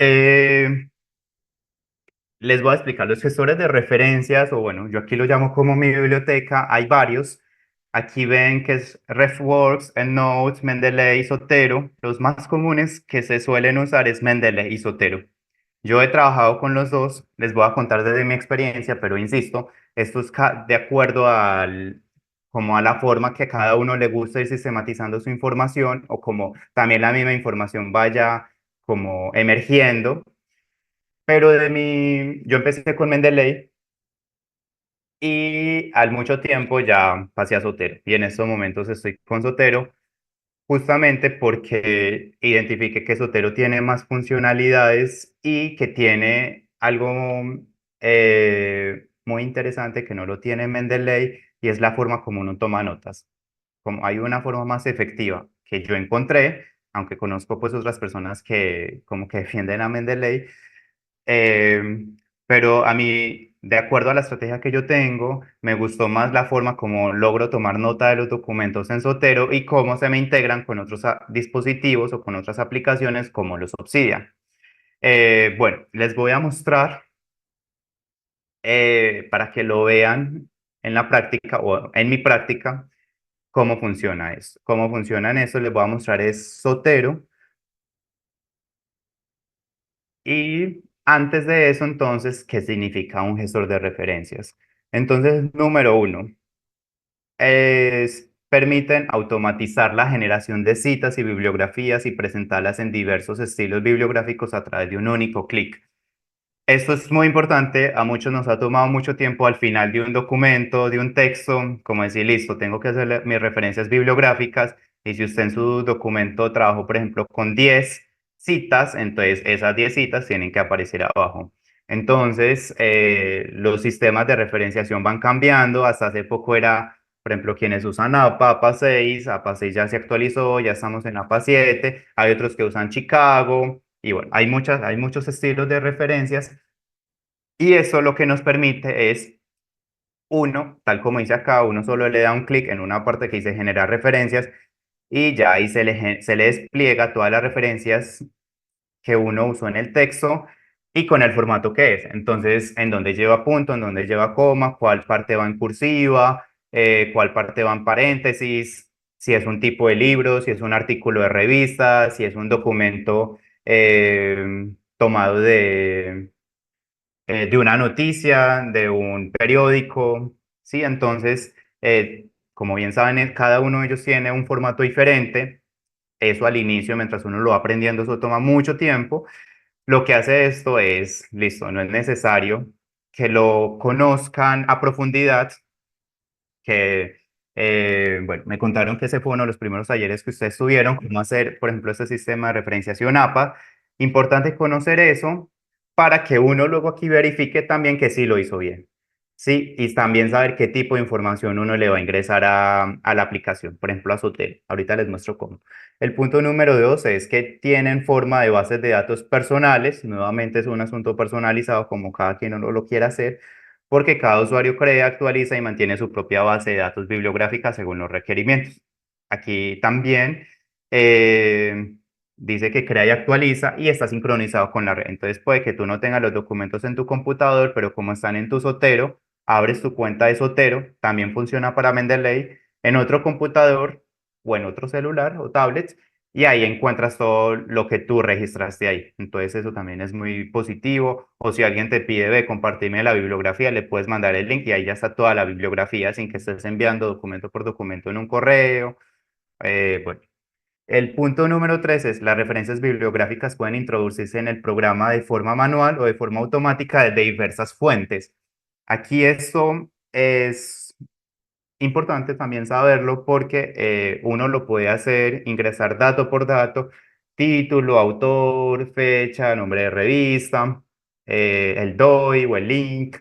les voy a explicar los gestores de referencias, o bueno, yo aquí lo llamo como mi biblioteca, hay varios. Aquí ven que es RefWorks, EndNote, Mendeley, Zotero. Los más comunes que se suelen usar es Mendeley y Zotero. Yo he trabajado con los dos, les voy a contar desde mi experiencia, pero insisto, esto es de acuerdo como a la forma que a cada uno le gusta ir sistematizando su información o como también la misma información vaya como emergiendo. Pero yo empecé con Mendeley y al mucho tiempo ya pasé a Zotero. Y en estos momentos estoy con Zotero justamente porque identifiqué que Zotero tiene más funcionalidades y que tiene algo muy interesante que no lo tiene Mendeley y es la forma como uno toma notas. Como hay una forma más efectiva que yo encontré, aunque conozco pues otras personas que como que defienden a Mendeley, eh, pero a mí, de acuerdo a la estrategia que yo tengo, me gustó más la forma como logro tomar nota de los documentos en Zotero y cómo se me integran con otros dispositivos o con otras aplicaciones como los Obsidian. Bueno, les voy a mostrar para que lo vean en la práctica o en mi práctica cómo funciona esto. Cómo funciona en esto, les voy a mostrar es Zotero. Y antes de eso, entonces, ¿qué significa un gestor de referencias? Entonces, número uno, permiten automatizar la generación de citas y bibliografías y presentarlas en diversos estilos bibliográficos a través de un único clic. Esto es muy importante, a muchos nos ha tomado mucho tiempo al final de un documento, de un texto, como decir, listo, tengo que hacer mis referencias bibliográficas y si usted en su documento trabajó, por ejemplo, con 10 citas, entonces esas 10 citas tienen que aparecer abajo. Entonces, los sistemas de referenciación van cambiando, hasta hace poco era, por ejemplo, quienes usan APA, APA 6 ya se actualizó, ya estamos en APA 7, hay otros que usan Chicago, y bueno, hay muchos estilos de referencias y eso lo que nos permite es, uno, tal como dice acá, uno solo le da un clic en una parte que dice generar referencias y ya ahí se le despliega todas las referencias que uno usó en el texto y con el formato que es. Entonces, en dónde lleva punto, en dónde lleva coma, cuál parte va en cursiva, cuál parte va en paréntesis, si es un tipo de libro, si es un artículo de revista, si es un documento tomado de una noticia, de un periódico, ¿sí? Entonces, como bien saben, cada uno de ellos tiene un formato diferente. Eso al inicio, mientras uno lo va aprendiendo, eso toma mucho tiempo, Lo que hace esto es, listo, no es necesario que lo conozcan a profundidad, que, bueno, me contaron que ese fue uno de los primeros talleres que ustedes tuvieron, cómo hacer, por ejemplo, este sistema de referenciación APA. Importante conocer eso para que uno luego aquí verifique también que sí lo hizo bien. Sí, y también saber qué tipo de información uno le va a ingresar a la aplicación, por ejemplo, a Sotel. Ahorita les muestro cómo. El punto número dos es que tienen forma de bases de datos personales. Nuevamente es un asunto personalizado como cada quien uno lo quiera hacer, porque cada usuario crea, actualiza y mantiene su propia base de datos bibliográfica según los requerimientos. Aquí también eh, dice que crea y actualiza y está sincronizado con la red. Entonces puede que tú no tengas los documentos en tu computador, pero como están en tu Zotero, abres tu cuenta de Zotero, también funciona para Mendeley, en otro computador o en otro celular o tablet, y ahí encuentras todo lo que tú registraste ahí. Entonces eso también es muy positivo. O si alguien te pide, ve, compartirme la bibliografía, le puedes mandar el link y ahí ya está toda la bibliografía sin que estés enviando documento por documento en un correo. Bueno, el punto número tres es las referencias bibliográficas pueden introducirse en el programa de forma manual o de forma automática desde diversas fuentes. Aquí esto es importante también saberlo porque uno lo puede hacer, ingresar dato por dato, título, autor, fecha, nombre de revista, el DOI o el link.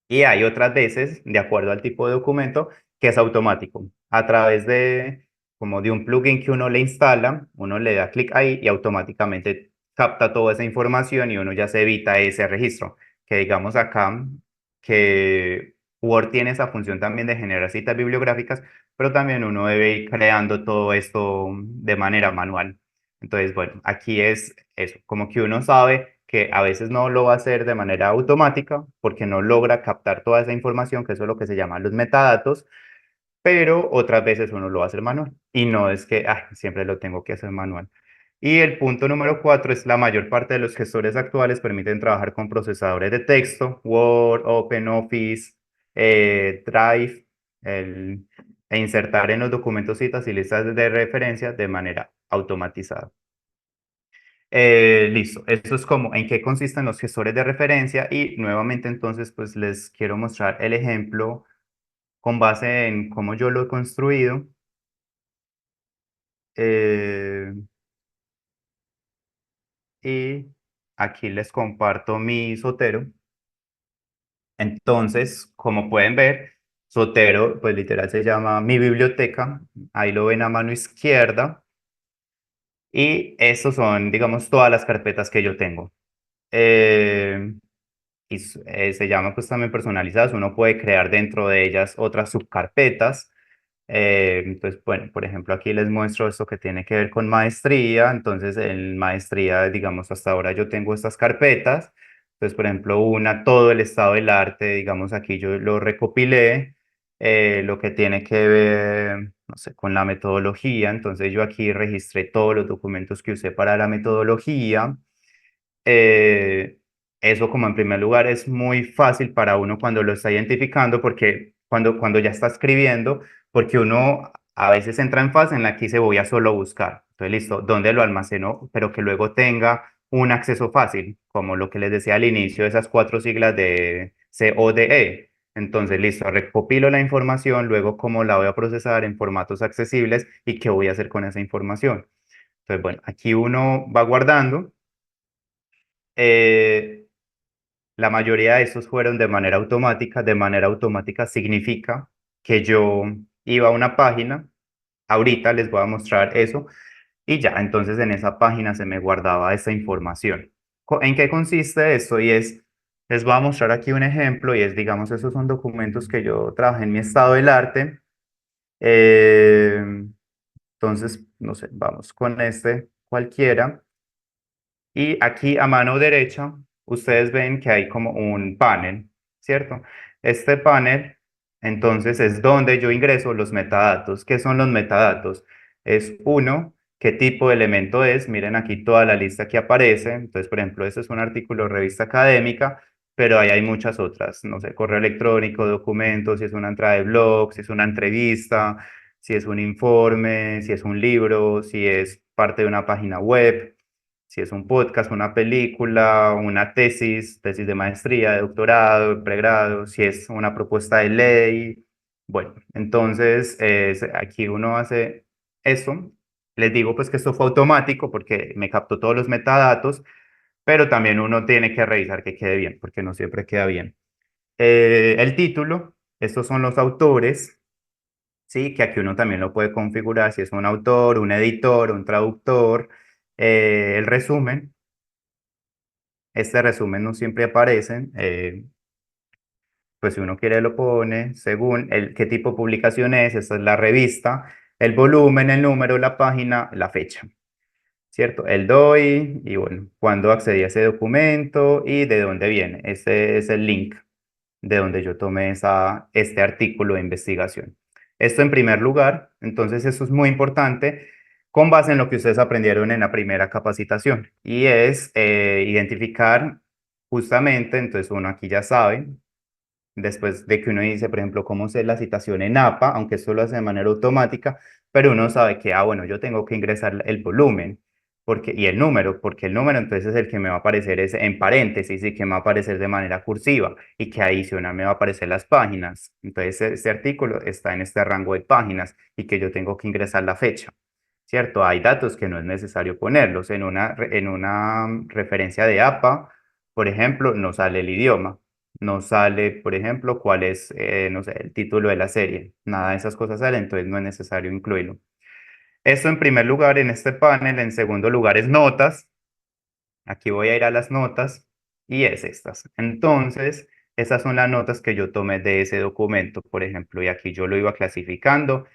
Y hay otras veces, de acuerdo al tipo de documento, que es automático. A través de, como de un plugin que uno le instala, uno le da clic ahí y automáticamente capta toda esa información y uno ya se evita ese registro. Que digamos acá que Word tiene esa función también de generar citas bibliográficas, pero también uno debe ir creando todo esto de manera manual. Entonces, bueno, aquí es eso, como que uno sabe que a veces no lo va a hacer de manera automática porque no logra captar toda esa información, que eso es lo que se llama los metadatos, pero otras veces uno lo va a hacer manual. Y no es que siempre lo tengo que hacer manual. Y el punto número cuatro es la mayor parte de los gestores actuales permiten trabajar con procesadores de texto, Word, OpenOffice, Drive, el, e insertar en los documentos citas y listas de referencia de manera automatizada. Listo, eso es como en qué consisten los gestores de referencia y nuevamente entonces pues les quiero mostrar el ejemplo con base en cómo yo lo he construido. eh, y aquí les comparto mi Zotero. Entonces, como pueden ver, Zotero pues literal se llama mi biblioteca, ahí lo ven a mano izquierda y estos son digamos todas las carpetas que yo tengo. Eh, se llama pues también personalizadas, uno puede crear dentro de ellas otras subcarpetas. Entonces, bueno, por ejemplo, aquí les muestro esto que tiene que ver con maestría. Entonces, en maestría, digamos, hasta ahora yo tengo estas carpetas. Entonces, por ejemplo, una, todo el estado del arte, digamos, aquí yo lo recopilé, lo que tiene que ver, no sé, con la metodología. Entonces, yo aquí registré todos los documentos que usé para la metodología. Eh, Eso como en primer lugar es muy fácil para uno cuando lo está identificando, porque cuando ya está escribiendo, porque uno a veces entra en fase en la que dice voy a solo buscar. Entonces, listo, ¿dónde lo almaceno? Pero que luego tenga un acceso fácil, como lo que les decía al inicio, esas cuatro siglas de CODE. Entonces, listo, recopilo la información, luego cómo la voy a procesar en formatos accesibles y qué voy a hacer con esa información. Entonces, bueno, aquí uno va guardando. Eh, la mayoría de estos fueron de manera automática. De manera automática significa que yo iba a una página, ahorita les voy a mostrar eso, y ya, entonces en esa página se me guardaba esa información. ¿En qué consiste esto? Y es, les voy a mostrar aquí un ejemplo, y es, digamos, esos son documentos que yo trabajé en mi estado del arte. Eh, entonces, no sé, vamos con este cualquiera. Y aquí a mano derecha, ustedes ven que hay como un panel, ¿cierto? Este panel, entonces, es donde yo ingreso los metadatos. ¿Qué son los metadatos? Es uno, qué tipo de elemento es. Miren aquí toda la lista que aparece. Entonces, por ejemplo, este es un artículo de revista académica, pero ahí hay muchas otras. No sé, correo electrónico, documentos, si es una entrada de blog, si es una entrevista, si es un informe, si es un libro, si es parte de una página web. Si es un podcast, una película, una tesis de maestría, de doctorado, de pregrado, si es una propuesta de ley. Bueno, entonces aquí uno hace eso. Les digo pues que esto fue automático porque me captó todos los metadatos, pero también uno tiene que revisar que quede bien, porque no siempre queda bien. El título, estos son los autores, ¿sí? Que aquí uno también lo puede configurar si es un autor, un editor, un traductor. El resumen, este resumen no siempre aparece, pues si uno quiere lo pone según qué tipo de publicación es, esta es la revista, el volumen, el número, la página, la fecha, ¿cierto? El DOI y bueno, cuándo accedí a ese documento y de dónde viene. Este es el link de donde yo tomé este artículo de investigación. Esto en primer lugar, entonces eso es muy importante con base en lo que ustedes aprendieron en la primera capacitación y es identificar justamente, entonces uno aquí ya sabe, después de que uno dice, por ejemplo, cómo hacer la citación en APA, aunque esto lo hace de manera automática, pero uno sabe que, bueno, yo tengo que ingresar el volumen y el número, porque el número entonces es el que me va a aparecer es en paréntesis y que me va a aparecer de manera cursiva y que adicional me va a aparecer las páginas. Entonces, este artículo está en este rango de páginas y que yo tengo que ingresar la fecha. ¿Cierto? Hay datos que no es necesario ponerlos. En una referencia de APA, por ejemplo, no sale el idioma, no sale, por ejemplo, cuál es, no sé, el título de la serie. Nada de esas cosas sale, entonces no es necesario incluirlo. Esto en primer lugar en este panel. En segundo lugar es notas. Aquí voy a ir a las notas y es estas. Entonces, esas son las notas que yo tomé de ese documento, por ejemplo, y aquí yo lo iba clasificando.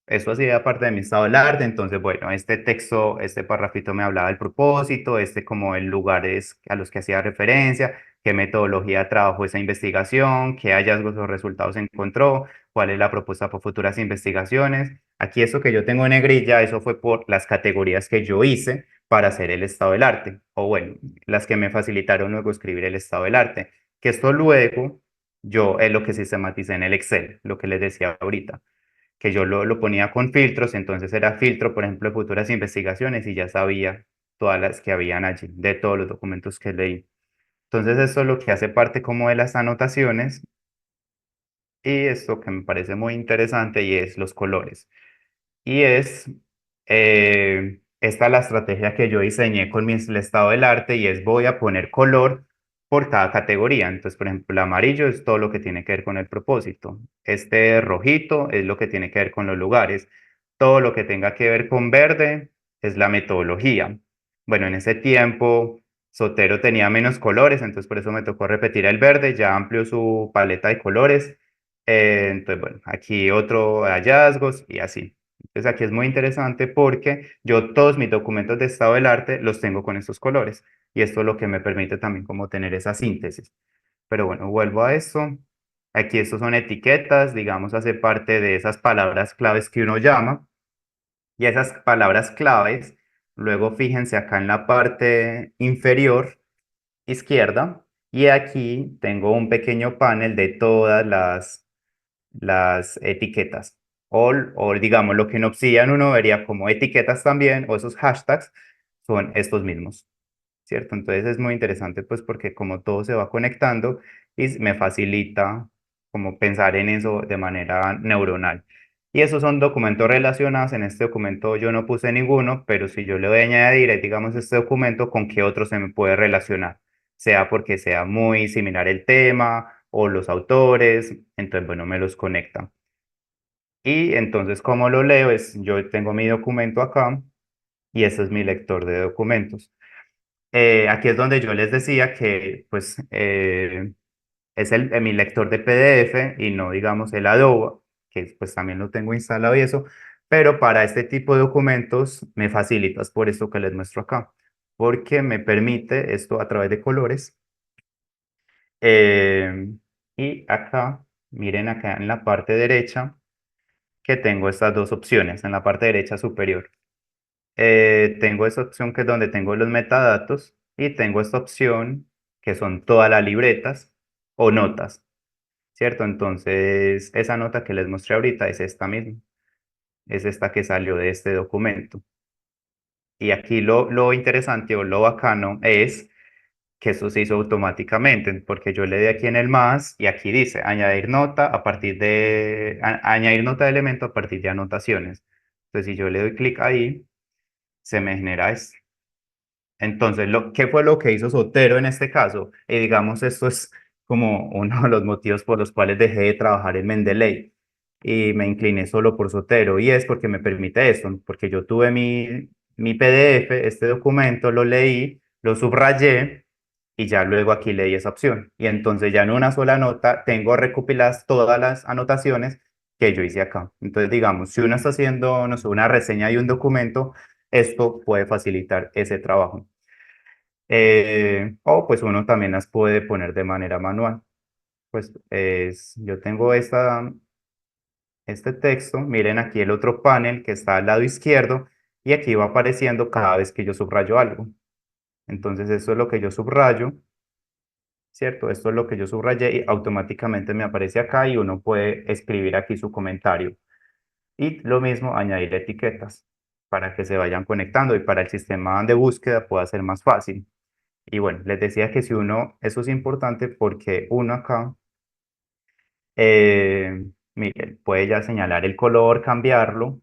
Eso hacía parte de mi estado del arte, entonces, bueno, este texto, este parrafito me hablaba del propósito, como el lugares a los que hacía referencia, qué metodología trabajó esa investigación, qué hallazgos o resultados encontró, cuál es la propuesta para futuras investigaciones. Aquí eso que yo tengo en negrilla, eso fue por las categorías que yo hice para hacer el estado del arte, o bueno, las que me facilitaron luego escribir el estado del arte, que esto luego yo es lo que sistematicé en el Excel, lo que les decía ahorita que yo lo ponía con filtros, entonces era filtro, por ejemplo, de futuras investigaciones y ya sabía todas las que habían allí, de todos los documentos que leí. Entonces esto es lo que hace parte como de las anotaciones y esto que me parece muy interesante y es los colores. Y esta la estrategia que yo diseñé con el estado del arte y es voy a poner color por cada categoría. Entonces, por ejemplo, el amarillo es todo lo que tiene que ver con el propósito. Este rojito es lo que tiene que ver con los lugares. Todo lo que tenga que ver con verde es la metodología. Bueno, en ese tiempo Sotero tenía menos colores, entonces por eso me tocó repetir el verde, ya amplió su paleta de colores. Entonces, bueno, aquí otro hallazgos y así. Entonces aquí es muy interesante porque yo todos mis documentos de estado del arte los tengo con estos colores y esto es lo que me permite también como tener esa síntesis. Pero bueno, vuelvo a esto. Aquí estos son etiquetas, digamos, hace parte de esas palabras claves que uno llama y esas palabras claves, luego fíjense acá en la parte inferior izquierda y aquí tengo un pequeño panel de todas las etiquetas. O digamos, lo que en Obsidian uno vería como etiquetas también, o esos hashtags, son estos mismos, ¿cierto? Entonces es muy interesante, pues, porque como todo se va conectando y me facilita como pensar en eso de manera neuronal. Y esos son documentos relacionados. En este documento yo no puse ninguno, pero si yo le voy a añadir, digamos, este documento, ¿con qué otro se me puede relacionar? Sea porque sea muy similar el tema o los autores, entonces, bueno, me los conecta. Y entonces, ¿cómo lo leo? Yo tengo mi documento acá y ese es mi lector de documentos. Aquí es donde yo les decía que, pues, es mi lector de PDF y no, digamos, el Adobe, que pues también lo tengo instalado y eso, pero para este tipo de documentos me facilitas por esto que les muestro acá, porque me permite esto a través de colores. eh, y acá, miren acá en la parte derecha, que tengo estas dos opciones, en la parte derecha superior. Tengo esta opción que es donde tengo los metadatos y tengo esta opción que son todas las libretas o notas, ¿cierto? Entonces, esa nota que les mostré ahorita es esta misma, es esta que salió de este documento. Y aquí lo interesante o lo bacano es que eso se hizo automáticamente, porque yo le di aquí en el más y aquí dice añadir nota a partir de, añadir nota de elemento a partir de anotaciones. Entonces, si yo le doy clic ahí, se me genera esto. Entonces, ¿qué fue lo que hizo Sotero en este caso? Y digamos, esto es como uno de los motivos por los cuales dejé de trabajar en Mendeley y me incliné solo por Sotero, y es porque me permite esto, porque yo tuve mi PDF, este documento, lo leí, lo subrayé y ya luego aquí leí esa opción. Y entonces ya en una sola nota tengo recopiladas todas las anotaciones que yo hice acá. Entonces, digamos, si uno está haciendo, no sé, una reseña de un documento, esto puede facilitar ese trabajo. O pues uno también las puede poner de manera manual. Pues yo tengo este texto, miren aquí el otro panel que está al lado izquierdo y aquí va apareciendo cada vez que yo subrayo algo. Entonces esto es lo que yo subrayo, ¿cierto? Esto es lo que yo subrayé y automáticamente me aparece acá y uno puede escribir aquí su comentario. Y lo mismo, añadir etiquetas para que se vayan conectando y para el sistema de búsqueda pueda ser más fácil. Y bueno, les decía que si uno, eso es importante porque uno acá, mire, puede ya señalar el color, cambiarlo.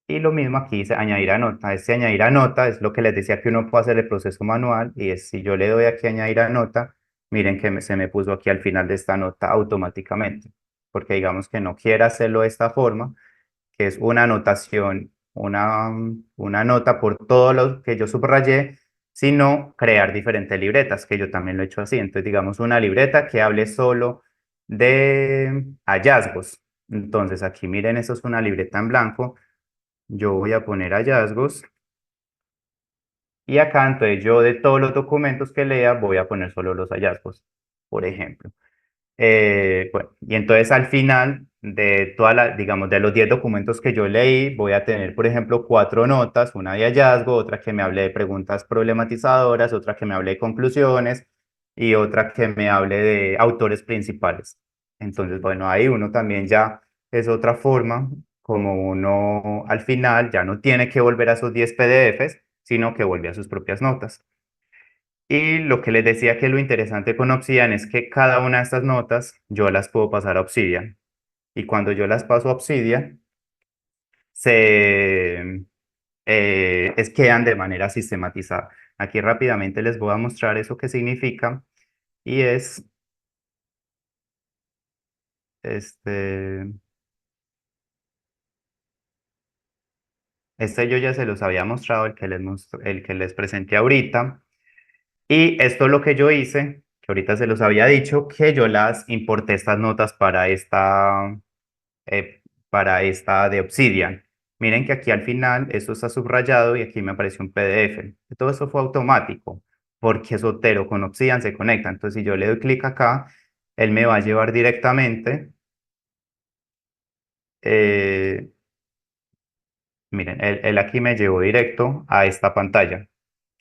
Y lo mismo aquí dice añadir a nota. Este añadir a nota es lo que les decía que uno puede hacer el proceso manual. Y es si yo le doy aquí añadir a nota, miren que se me puso aquí al final de esta nota automáticamente. Porque digamos que no quiera hacerlo de esta forma, que es una anotación, una nota por todo lo que yo subrayé, sino crear diferentes libretas, que yo también lo he hecho así. Entonces, digamos, una libreta que hable solo de hallazgos. Entonces, aquí miren, eso es una libreta en blanco. Yo voy a poner hallazgos. Y acá, entonces, yo de todos los documentos que lea, voy a poner solo los hallazgos, por ejemplo. Bueno, y entonces al final de digamos, de los 10 documentos que yo leí, voy a tener, por ejemplo, 4 notas, una de hallazgo, otra que me hable de preguntas problematizadoras, otra que me hable de conclusiones y otra que me hable de autores principales. Entonces, bueno, ahí uno también ya es otra forma, como uno al final ya no tiene que volver a esos 10 PDFs, sino que vuelve a sus propias notas. Y lo que les decía que lo interesante con Obsidian es que cada una de estas notas yo las puedo pasar a Obsidian. Y cuando yo las paso a Obsidian, quedan de manera sistematizada. Aquí rápidamente les voy a mostrar eso que significa. Y es, este, yo ya se los había mostrado, el que les presenté ahorita. Y esto es lo que yo hice, que ahorita se los había dicho, que yo las importé estas notas eh, para esta de Obsidian. Miren que aquí al final esto está subrayado y aquí me apareció un PDF. Todo eso fue automático porque Sotero con Obsidian se conecta. Entonces, si yo le doy clic acá, él me va a llevar directamente. eh, Miren, él aquí me llevó directo a esta pantalla,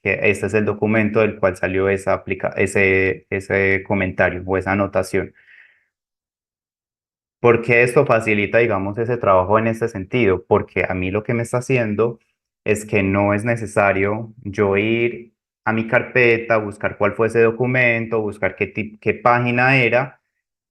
que este es el documento del cual salió ese comentario o esa anotación. Porque esto facilita, digamos, ese trabajo en este sentido, porque a mí lo que me está haciendo es que no es necesario yo ir a mi carpeta, buscar cuál fue ese documento, buscar qué página era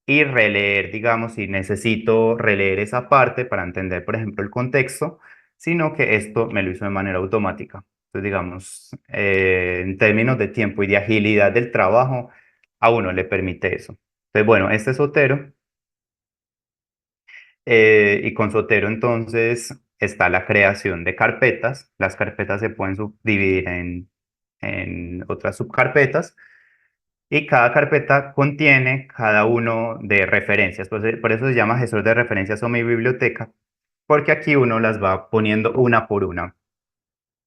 y releer, digamos, si necesito releer esa parte para entender, por ejemplo, el contexto, sino que esto me lo hizo de manera automática. Entonces, digamos, en términos de tiempo y de agilidad del trabajo, a uno le permite eso. Entonces, bueno, este es Otero. Y con Sotero entonces está la creación de carpetas. Las carpetas se pueden subdividir en otras subcarpetas y cada carpeta contiene cada uno de referencias. Por eso se llama gestor de referencias o mi biblioteca, porque aquí uno las va poniendo una por una.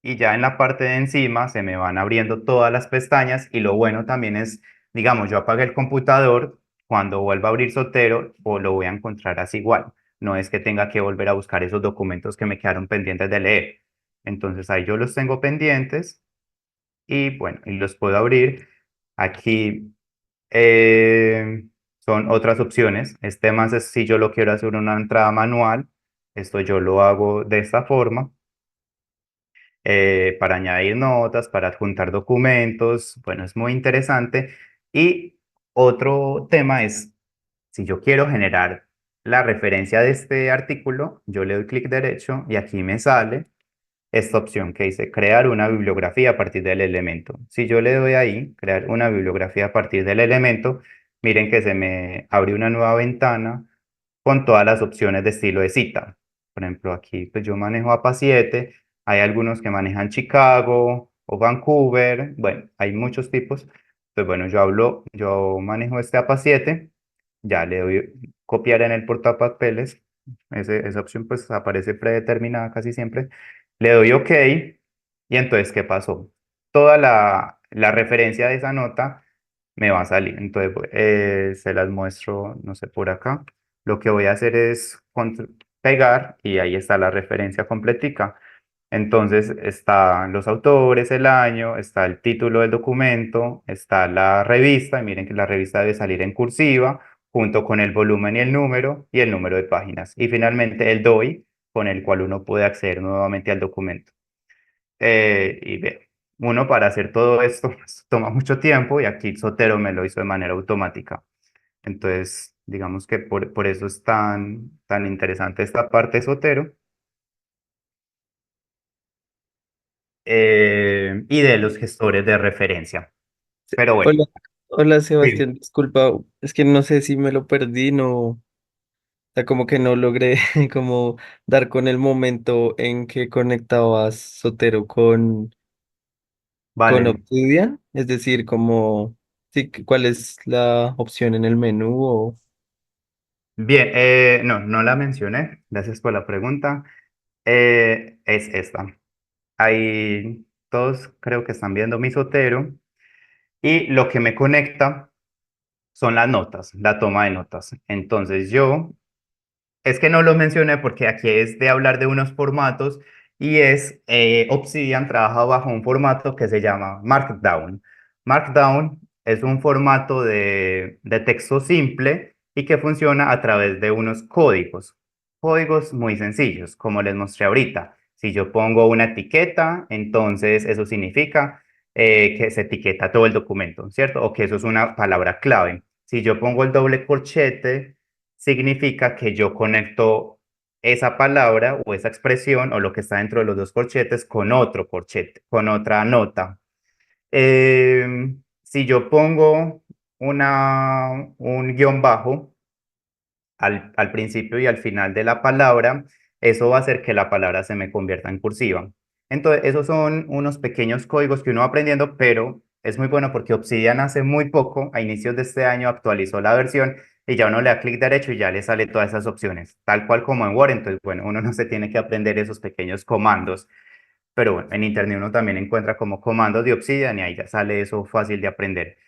Y ya en la parte de encima se me van abriendo todas las pestañas y lo bueno también es, digamos, yo apagué el computador, cuando vuelva a abrir Sotero o lo voy a encontrar así igual. No es que tenga que volver a buscar esos documentos que me quedaron pendientes de leer. Entonces ahí yo los tengo pendientes y bueno, y los puedo abrir. Aquí son otras opciones. Este más es si yo lo quiero hacer una entrada manual. Esto yo lo hago de esta forma. para añadir notas, para adjuntar documentos. Bueno, es muy interesante. Y otro tema es, si yo quiero generar la referencia de este artículo, yo le doy clic derecho y aquí me sale esta opción que dice crear una bibliografía a partir del elemento. Si yo le doy ahí, crear una bibliografía a partir del elemento, miren que se me abre una nueva ventana con todas las opciones de estilo de cita. Por ejemplo, aquí pues yo manejo APA 7, hay algunos que manejan Chicago o Vancouver, bueno, hay muchos tipos. Entonces, bueno, yo manejo este APA 7, ya le doy copiar en el portapapeles, esa opción pues aparece predeterminada casi siempre, le doy OK y entonces, ¿qué pasó? Toda la referencia de esa nota me va a salir. Entonces, se las muestro, no sé, por acá. Lo que voy a hacer es pegar y ahí está la referencia completica. Entonces están los autores, el año, está el título del documento, está la revista, y miren que la revista debe salir en cursiva, junto con el volumen y el número de páginas. Y finalmente el DOI, con el cual uno puede acceder nuevamente al documento. Y ve, uno para hacer todo esto pues, toma mucho tiempo y aquí Zotero me lo hizo de manera automática. Entonces, digamos que por eso es tan interesante esta parte de Zotero. Y de los gestores de referencia. Pero bueno, Hola, hola sí. Sebastián, disculpa, es que no sé si me lo perdí, no, o sea, como que no logré como dar con el momento en que conectabas Sotero con Vale. Obsidian, es decir, como, sí, ¿cuál es la opción en el menú? O, Bien, no, no la mencioné. Gracias por la pregunta. Es esta. Ahí todos creo que están viendo mi Zotero y lo que me conecta son las notas, la toma de notas. Entonces es que no lo mencioné porque aquí es de hablar de unos formatos y Obsidian trabaja bajo un formato que se llama Markdown. Markdown es un formato de texto simple y que funciona a través de unos códigos. Códigos muy sencillos, como les mostré ahorita. Si yo pongo una etiqueta, entonces eso significa que se etiqueta todo el documento, ¿cierto? O que eso es una palabra clave. Si yo pongo el doble corchete, significa que yo conecto esa palabra o esa expresión o lo que está dentro de los dos corchetes con otro corchete, con otra nota. Si yo pongo un guión bajo al principio y al final de la palabra, eso va a hacer que la palabra se me convierta en cursiva. Entonces, esos son unos pequeños códigos que uno va aprendiendo, pero es muy bueno porque Obsidian hace muy poco, a inicios de este año, actualizó la versión y ya uno le da clic derecho y ya le sale todas esas opciones, tal cual como en Word. Entonces, bueno, uno no se tiene que aprender esos pequeños comandos, pero bueno, en Internet uno también encuentra como comandos de Obsidian y ahí ya sale eso fácil de aprender.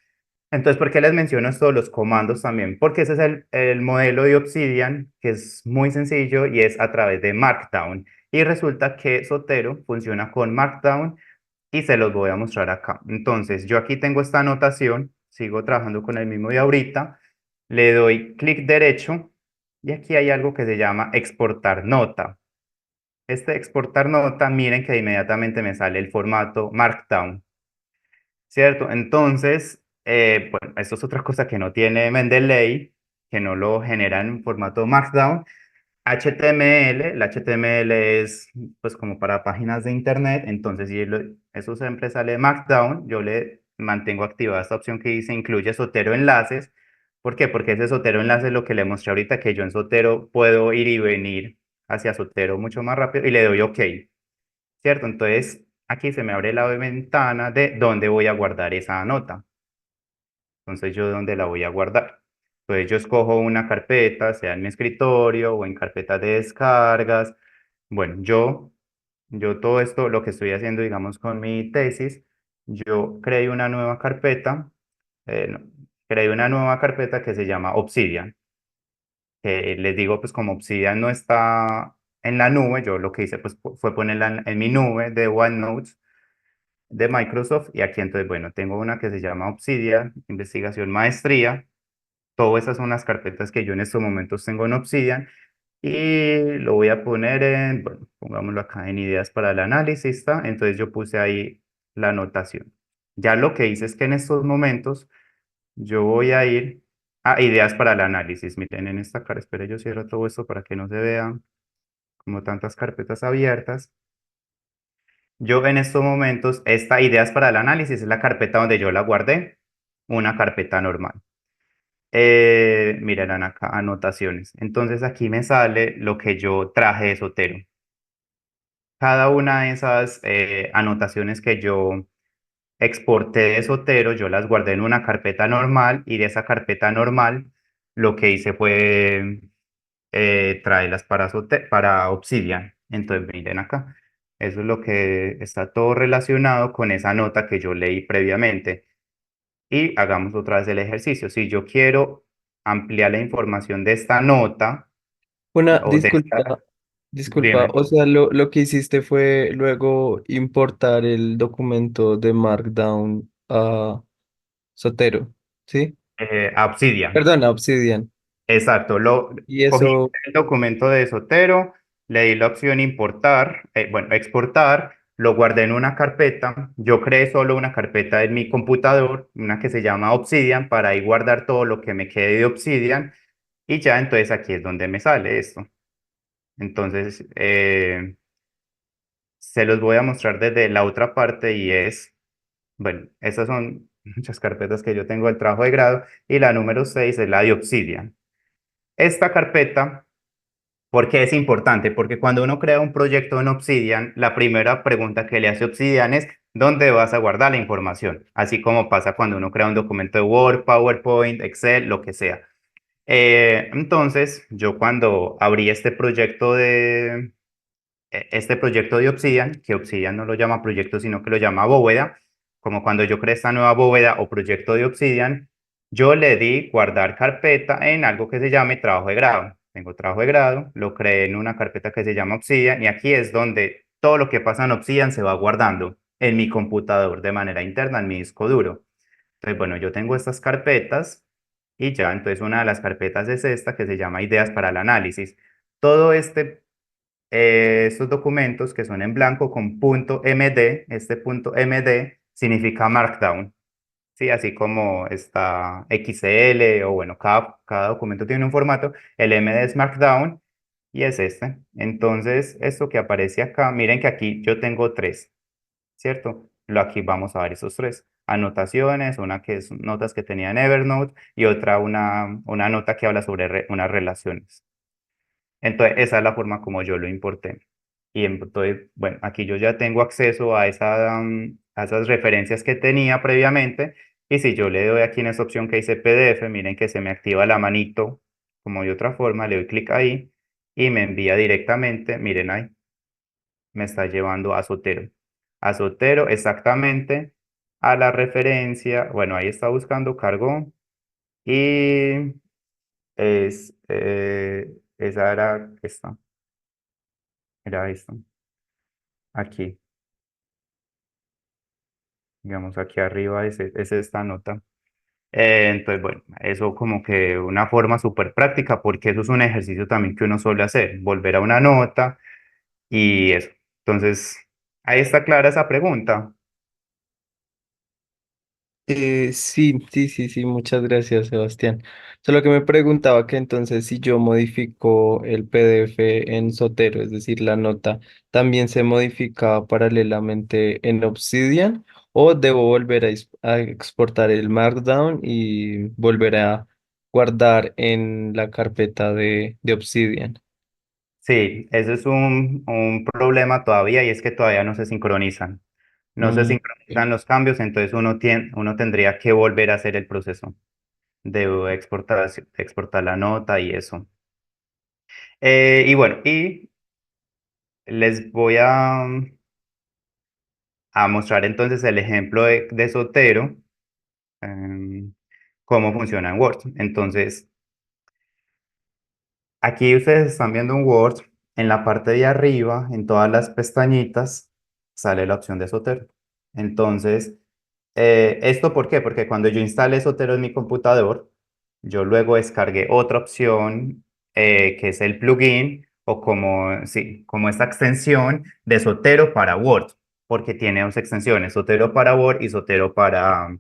Entonces, ¿por qué les menciono esto de los comandos también? Porque ese es el modelo de Obsidian, que es muy sencillo y es a través de Markdown. Y resulta que Zotero funciona con Markdown y se los voy a mostrar acá. Entonces, yo aquí tengo esta anotación, sigo trabajando con el mismo de ahorita, le doy clic derecho y aquí hay algo que se llama exportar nota. Este exportar nota, miren que inmediatamente me sale el formato Markdown. ¿Cierto? Entonces, bueno, esto es otra cosa que no tiene Mendeley, que no lo genera en formato Markdown. HTML, el HTML es pues como para páginas de internet, entonces si eso siempre sale Markdown, yo le mantengo activada esta opción que dice incluye Zotero enlaces. ¿Por qué? Porque ese Zotero enlace es lo que le mostré ahorita, que yo en Zotero puedo ir y venir hacia Zotero mucho más rápido y le doy OK. ¿Cierto? Entonces, aquí se me abre la ventana de dónde voy a guardar esa nota. Entonces, ¿yo dónde la voy a guardar? Entonces, yo escojo una carpeta, sea en mi escritorio o en carpetas de descargas. Bueno, yo todo esto, lo que estoy haciendo, digamos, con mi tesis, yo creé una nueva carpeta, no, creé una nueva carpeta que se llama Obsidian. Les digo, pues como Obsidian no está en la nube, yo lo que hice pues fue ponerla en mi nube de OneNote de Microsoft y aquí entonces, bueno, tengo una que se llama Obsidian, investigación maestría, todas esas son las carpetas que yo en estos momentos tengo en Obsidian y lo voy a poner en, bueno, pongámoslo acá en ideas para el análisis, ¿está? Entonces yo puse ahí la anotación. Ya lo que hice es que en estos momentos yo voy a ir a ideas para el análisis. Miren en esta cara, espere, yo cierro todo esto para que no se vean como tantas carpetas abiertas. Yo en estos momentos, esta ideas para el análisis es la carpeta donde yo la guardé, una carpeta normal. Mirarán acá, anotaciones. Entonces aquí me sale lo que yo traje de Sotero. Cada una de esas anotaciones que yo exporté de Sotero, yo las guardé en una carpeta normal y de esa carpeta normal lo que hice fue traerlas para Obsidian. Entonces miren acá, eso es lo que está todo relacionado con esa nota que yo leí previamente. Y hagamos otra vez el ejercicio. Si yo quiero ampliar la información de esta nota Una o de esta, disculpa, dime, o sea, lo que hiciste fue luego importar el documento de Markdown a Sotero, ¿sí? a Obsidian. Perdón, a Obsidian. Exacto, Y cogí eso, el documento de Sotero, le di la opción importar, bueno, exportar, lo guardé en una carpeta. Yo creé solo una carpeta en mi computador, una que se llama Obsidian, para ahí guardar todo lo que me quede de Obsidian. Y ya entonces aquí es donde me sale esto. Entonces, se los voy a mostrar desde la otra parte y es, bueno, esas son muchas carpetas que yo tengo del trabajo de grado y la número 6 es la de Obsidian. Esta carpeta, ¿por qué es importante? Porque cuando uno crea un proyecto en Obsidian, la primera pregunta que le hace Obsidian es ¿dónde vas a guardar la información? Así como pasa cuando uno crea un documento de Word, PowerPoint, Excel, lo que sea. Entonces, yo cuando abrí este proyecto de Obsidian, que Obsidian no lo llama proyecto, sino que lo llama bóveda, como cuando yo creé esta nueva bóveda o proyecto de Obsidian, yo le di guardar carpeta en algo que se llame trabajo de grado. Tengo trabajo de grado, lo creé en una carpeta que se llama Obsidian y aquí es donde todo lo que pasa en Obsidian se va guardando en mi computador de manera interna, en mi disco duro. Entonces, bueno, yo tengo estas carpetas y ya, entonces una de las carpetas es esta que se llama ideas para el análisis. Todo estos documentos que son en blanco con punto MD, este punto MD significa Markdown, ¿sí? Así como está XL o bueno, cada documento tiene un formato, el MD es Markdown y es este. Entonces, esto que aparece acá, miren que aquí yo tengo tres, ¿cierto? Aquí vamos a ver esos tres. Anotaciones, una que es notas que tenía en Evernote y otra una nota que habla sobre unas relaciones. Entonces, esa es la forma como yo lo importé. Y entonces, bueno, aquí yo ya tengo acceso a esas referencias que tenía previamente. Y si yo le doy aquí en esa opción que dice PDF, miren que se me activa la manito como de otra forma, le doy clic ahí y me envía directamente, miren ahí, me está llevando a Sotero. A Sotero exactamente a la referencia, bueno, ahí está buscando, cargó y esa era esta. Era esto, aquí, digamos aquí arriba es esta nota. Entonces, bueno, eso como que una forma súper práctica porque eso es un ejercicio también que uno suele hacer, volver a una nota y eso. Entonces, ahí está clara esa pregunta. sí, muchas gracias, Sebastián. Solo que me preguntaba que entonces si yo modifico el PDF en Sotero, es decir, la nota, ¿también se modifica paralelamente en Obsidian o debo volver a exportar el Markdown y volver a guardar en la carpeta de Obsidian? Sí, ese es un problema todavía y es que todavía no se sincronizan. No se Mm, ok. sincronizan los cambios, entonces uno tendría que volver a hacer el proceso de exportar la nota y eso. Y bueno, y les voy a mostrar entonces el ejemplo de Sotero, em, cómo funciona en Word. Entonces, aquí ustedes están viendo un Word, en la parte de arriba, en todas las pestañitas, sale la opción de Sotero. Entonces, ¿esto por qué? Porque cuando yo instalé Sotero en mi computador, yo luego descargué otra opción que es el plugin o como, sí, como esta extensión de Zotero para Word, porque tiene dos extensiones, Zotero para Word y Zotero para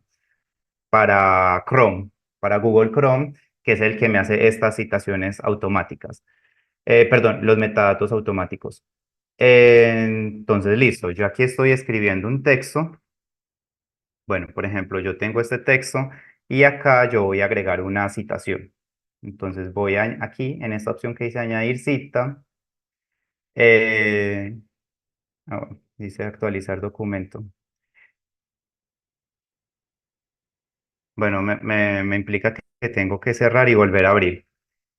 Chrome, para Google Chrome, que es el que me hace estas citaciones automáticas. Perdón, los metadatos automáticos. Entonces, listo, yo aquí estoy escribiendo un texto. Bueno, por ejemplo, yo tengo este texto y acá yo voy a agregar una citación. Entonces voy aquí en esta opción que dice añadir cita, eh, dice actualizar documento. Bueno, me implica que tengo que cerrar y volver a abrir.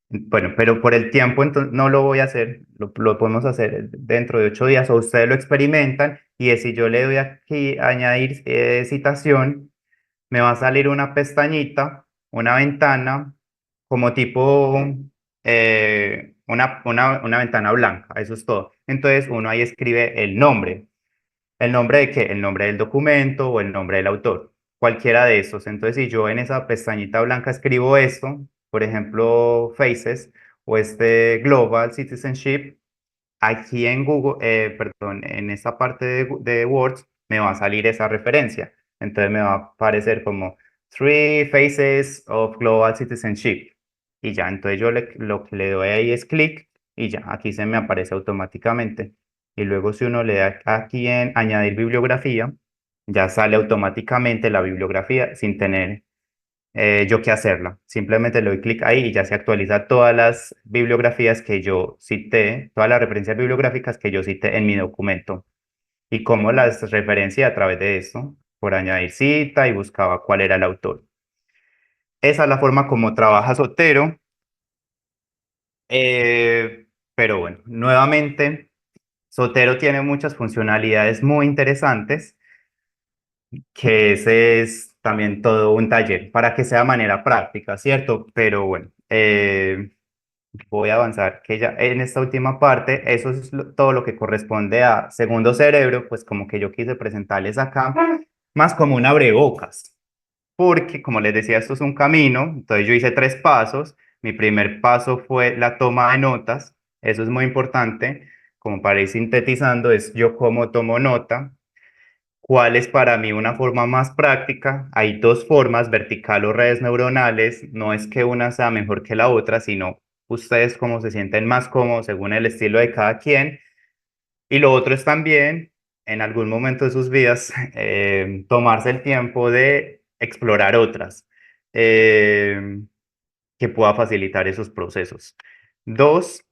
Bueno, pero por el tiempo entonces no lo voy a hacer, lo podemos hacer dentro de 8 días o ustedes lo experimentan y si yo le doy aquí añadir citación, me va a salir una pestañita, una ventana, como tipo una ventana blanca, eso es todo. Entonces uno ahí escribe el nombre. ¿El nombre de qué? El nombre del documento o el nombre del autor, cualquiera de esos. Entonces si yo en esa pestañita blanca escribo esto, por ejemplo, Faces o este Global Citizenship, aquí en Google, perdón, en esta parte de Words me va a salir esa referencia. Entonces me va a aparecer como Three Phases of Global Citizenship. Y ya, entonces yo lo que le doy ahí es clic y ya, aquí se me aparece automáticamente. Y luego si uno le da aquí en añadir bibliografía, ya sale automáticamente la bibliografía sin tener yo que hacerla. Simplemente le doy clic ahí y ya se actualiza todas las bibliografías que yo cité, todas las referencias bibliográficas que yo cité en mi documento. Y cómo las referencié a través de esto, por añadir cita y buscaba cuál era el autor. Esa es la forma como trabaja Zotero. Pero bueno, nuevamente, Zotero tiene muchas funcionalidades muy interesantes, que ese es también todo un taller para que sea de manera práctica, ¿cierto? Pero bueno, voy a avanzar, que ya en esta última parte, eso es todo lo que corresponde a segundo cerebro, pues como que yo quise presentarles acá, más como un abrebocas, porque como les decía, esto es un camino, entonces yo hice 3 pasos, mi primer paso fue la toma de notas, eso es muy importante, como para ir sintetizando, es yo cómo tomo nota. ¿Cuál es para mí una forma más práctica? Hay dos formas, vertical o redes neuronales. No es que una sea mejor que la otra, sino ustedes cómo se sienten más cómodos según el estilo de cada quien. Y lo otro es también, en algún momento de sus vidas, tomarse el tiempo de explorar otras eh, que pueda facilitar esos procesos. Dos,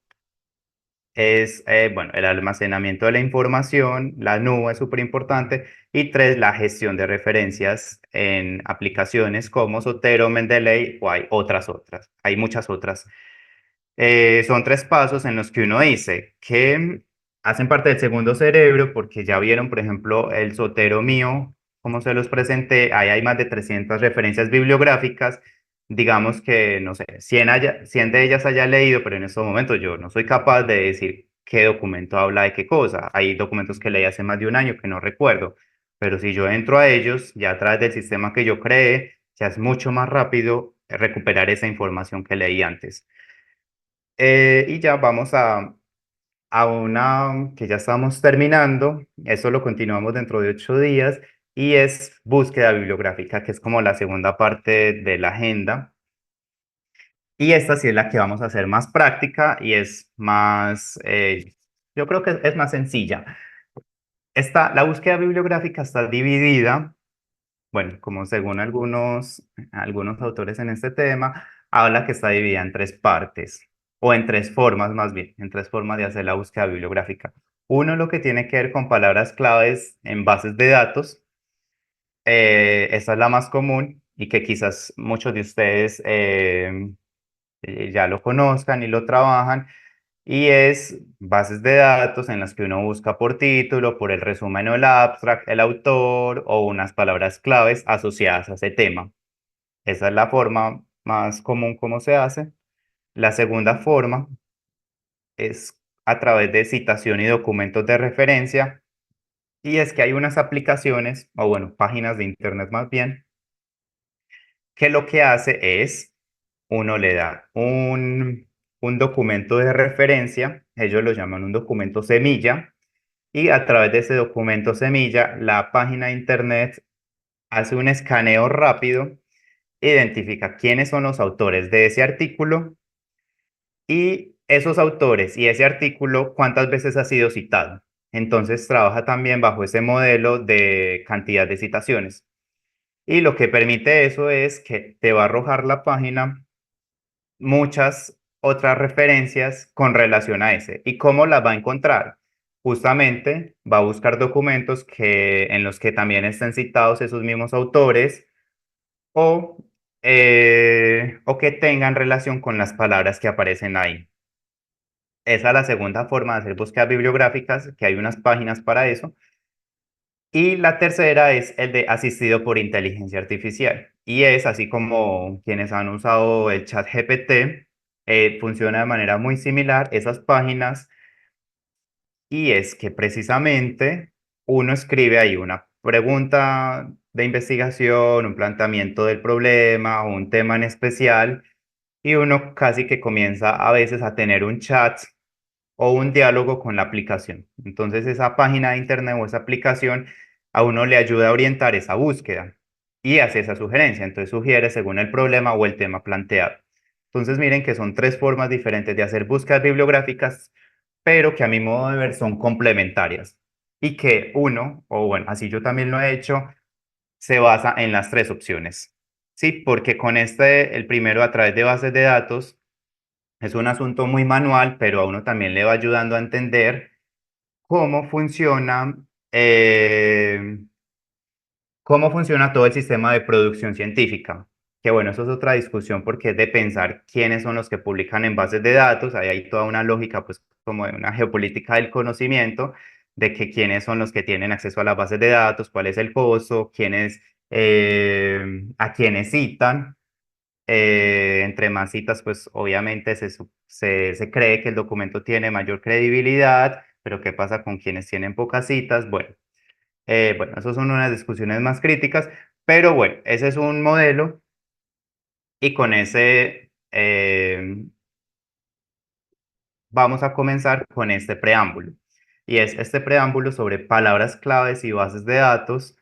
es, bueno, el almacenamiento de la información, la nube es súper importante. Y tres, la gestión de referencias en aplicaciones como Zotero, Mendeley o hay otras, hay muchas otras. Son 3 pasos en los que uno dice que hacen parte del segundo cerebro porque ya vieron, por ejemplo, el Zotero mío, como se los presenté, ahí hay más de 300 referencias bibliográficas. Digamos que, no sé, 100 de ellas haya leído, pero en estos momentos yo no soy capaz de decir qué documento habla de qué cosa. Hay documentos que leí hace más de un año que no recuerdo, pero si yo entro a ellos, ya a través del sistema que yo creé, ya es mucho más rápido recuperar esa información que leí antes. Y ya vamos a una que ya estamos terminando, eso lo continuamos dentro de 8 días, y es búsqueda bibliográfica, que es como la segunda parte de la agenda. Y esta sí es la que vamos a hacer más práctica y es más, yo creo que es más sencilla. La búsqueda bibliográfica está dividida, bueno, como según algunos autores en este tema, habla que está dividida en 3 partes, o en 3 formas más bien, en 3 formas de hacer la búsqueda bibliográfica. Uno, lo que tiene que ver con palabras claves en bases de datos. Esa es la más común y que quizás muchos de ustedes ya lo conozcan y lo trabajan, y es bases de datos en las que uno busca por título, por el resumen o el abstract, el autor o unas palabras claves asociadas a ese tema. Esa es la forma más común como se hace. La segunda forma es a través de citación y documentos de referencia, y es que hay unas aplicaciones, o bueno, páginas de internet más bien, que lo que hace es, uno le da un documento de referencia, ellos lo llaman un documento semilla, y a través de ese documento semilla, la página de internet hace un escaneo rápido, identifica quiénes son los autores de ese artículo y esos autores y ese artículo cuántas veces ha sido citado. Entonces trabaja también bajo ese modelo de cantidad de citaciones. Y lo que permite eso es que te va a arrojar la página muchas otras referencias con relación a ese. ¿Y cómo las va a encontrar? Justamente va a buscar documentos en los que también estén citados esos mismos autores o, o que tengan relación con las palabras que aparecen ahí. Esa es la segunda forma de hacer búsquedas bibliográficas, que hay unas páginas para eso. Y la tercera es el de asistido por inteligencia artificial. Y es así como quienes han usado el chat GPT, funciona de manera muy similar esas páginas. Y es que precisamente uno escribe ahí una pregunta de investigación, un planteamiento del problema o un tema en especial. Y uno casi que comienza a veces a tener un chat o un diálogo con la aplicación. Entonces esa página de internet o esa aplicación a uno le ayuda a orientar esa búsqueda y hace esa sugerencia. Entonces sugiere según el problema o el tema planteado. Entonces miren que son tres formas diferentes de hacer búsquedas bibliográficas, pero que a mi modo de ver son complementarias y que uno, o bueno, así yo también lo he hecho, se basa en las tres opciones. Sí, porque con el primero a través de bases de datos, es un asunto muy manual, pero a uno también le va ayudando a entender cómo funciona, eh, cómo funciona todo el sistema de producción científica. Que bueno, eso es otra discusión porque es de pensar quiénes son los que publican en bases de datos. Ahí hay toda una lógica, pues como de una geopolítica del conocimiento, de que quiénes son los que tienen acceso a las bases de datos, cuál es el costo, a quiénes citan. Entre más citas, pues obviamente se cree que el documento tiene mayor credibilidad, pero ¿qué pasa con quienes tienen pocas citas? Bueno, esas son unas discusiones más críticas, pero bueno, ese es un modelo y con ese vamos a comenzar con este preámbulo. Y es este preámbulo sobre palabras claves y bases de datos.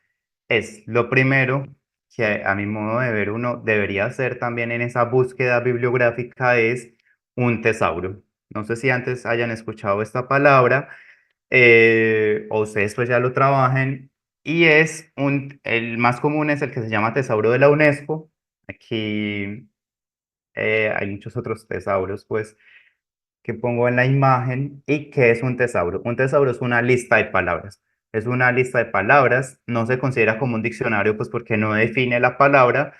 Es lo primero que a mi modo de ver uno debería hacer también en esa búsqueda bibliográfica es un tesauro. No sé si antes hayan escuchado esta palabra o ustedes pues ya lo trabajen y el más común es el que se llama tesauro de la UNESCO. Aquí hay muchos otros tesauros pues que pongo en la imagen. ¿Y qué es un tesauro? Un tesauro es una lista de palabras. Es una lista de palabras, no se considera como un diccionario, pues porque no define la palabra,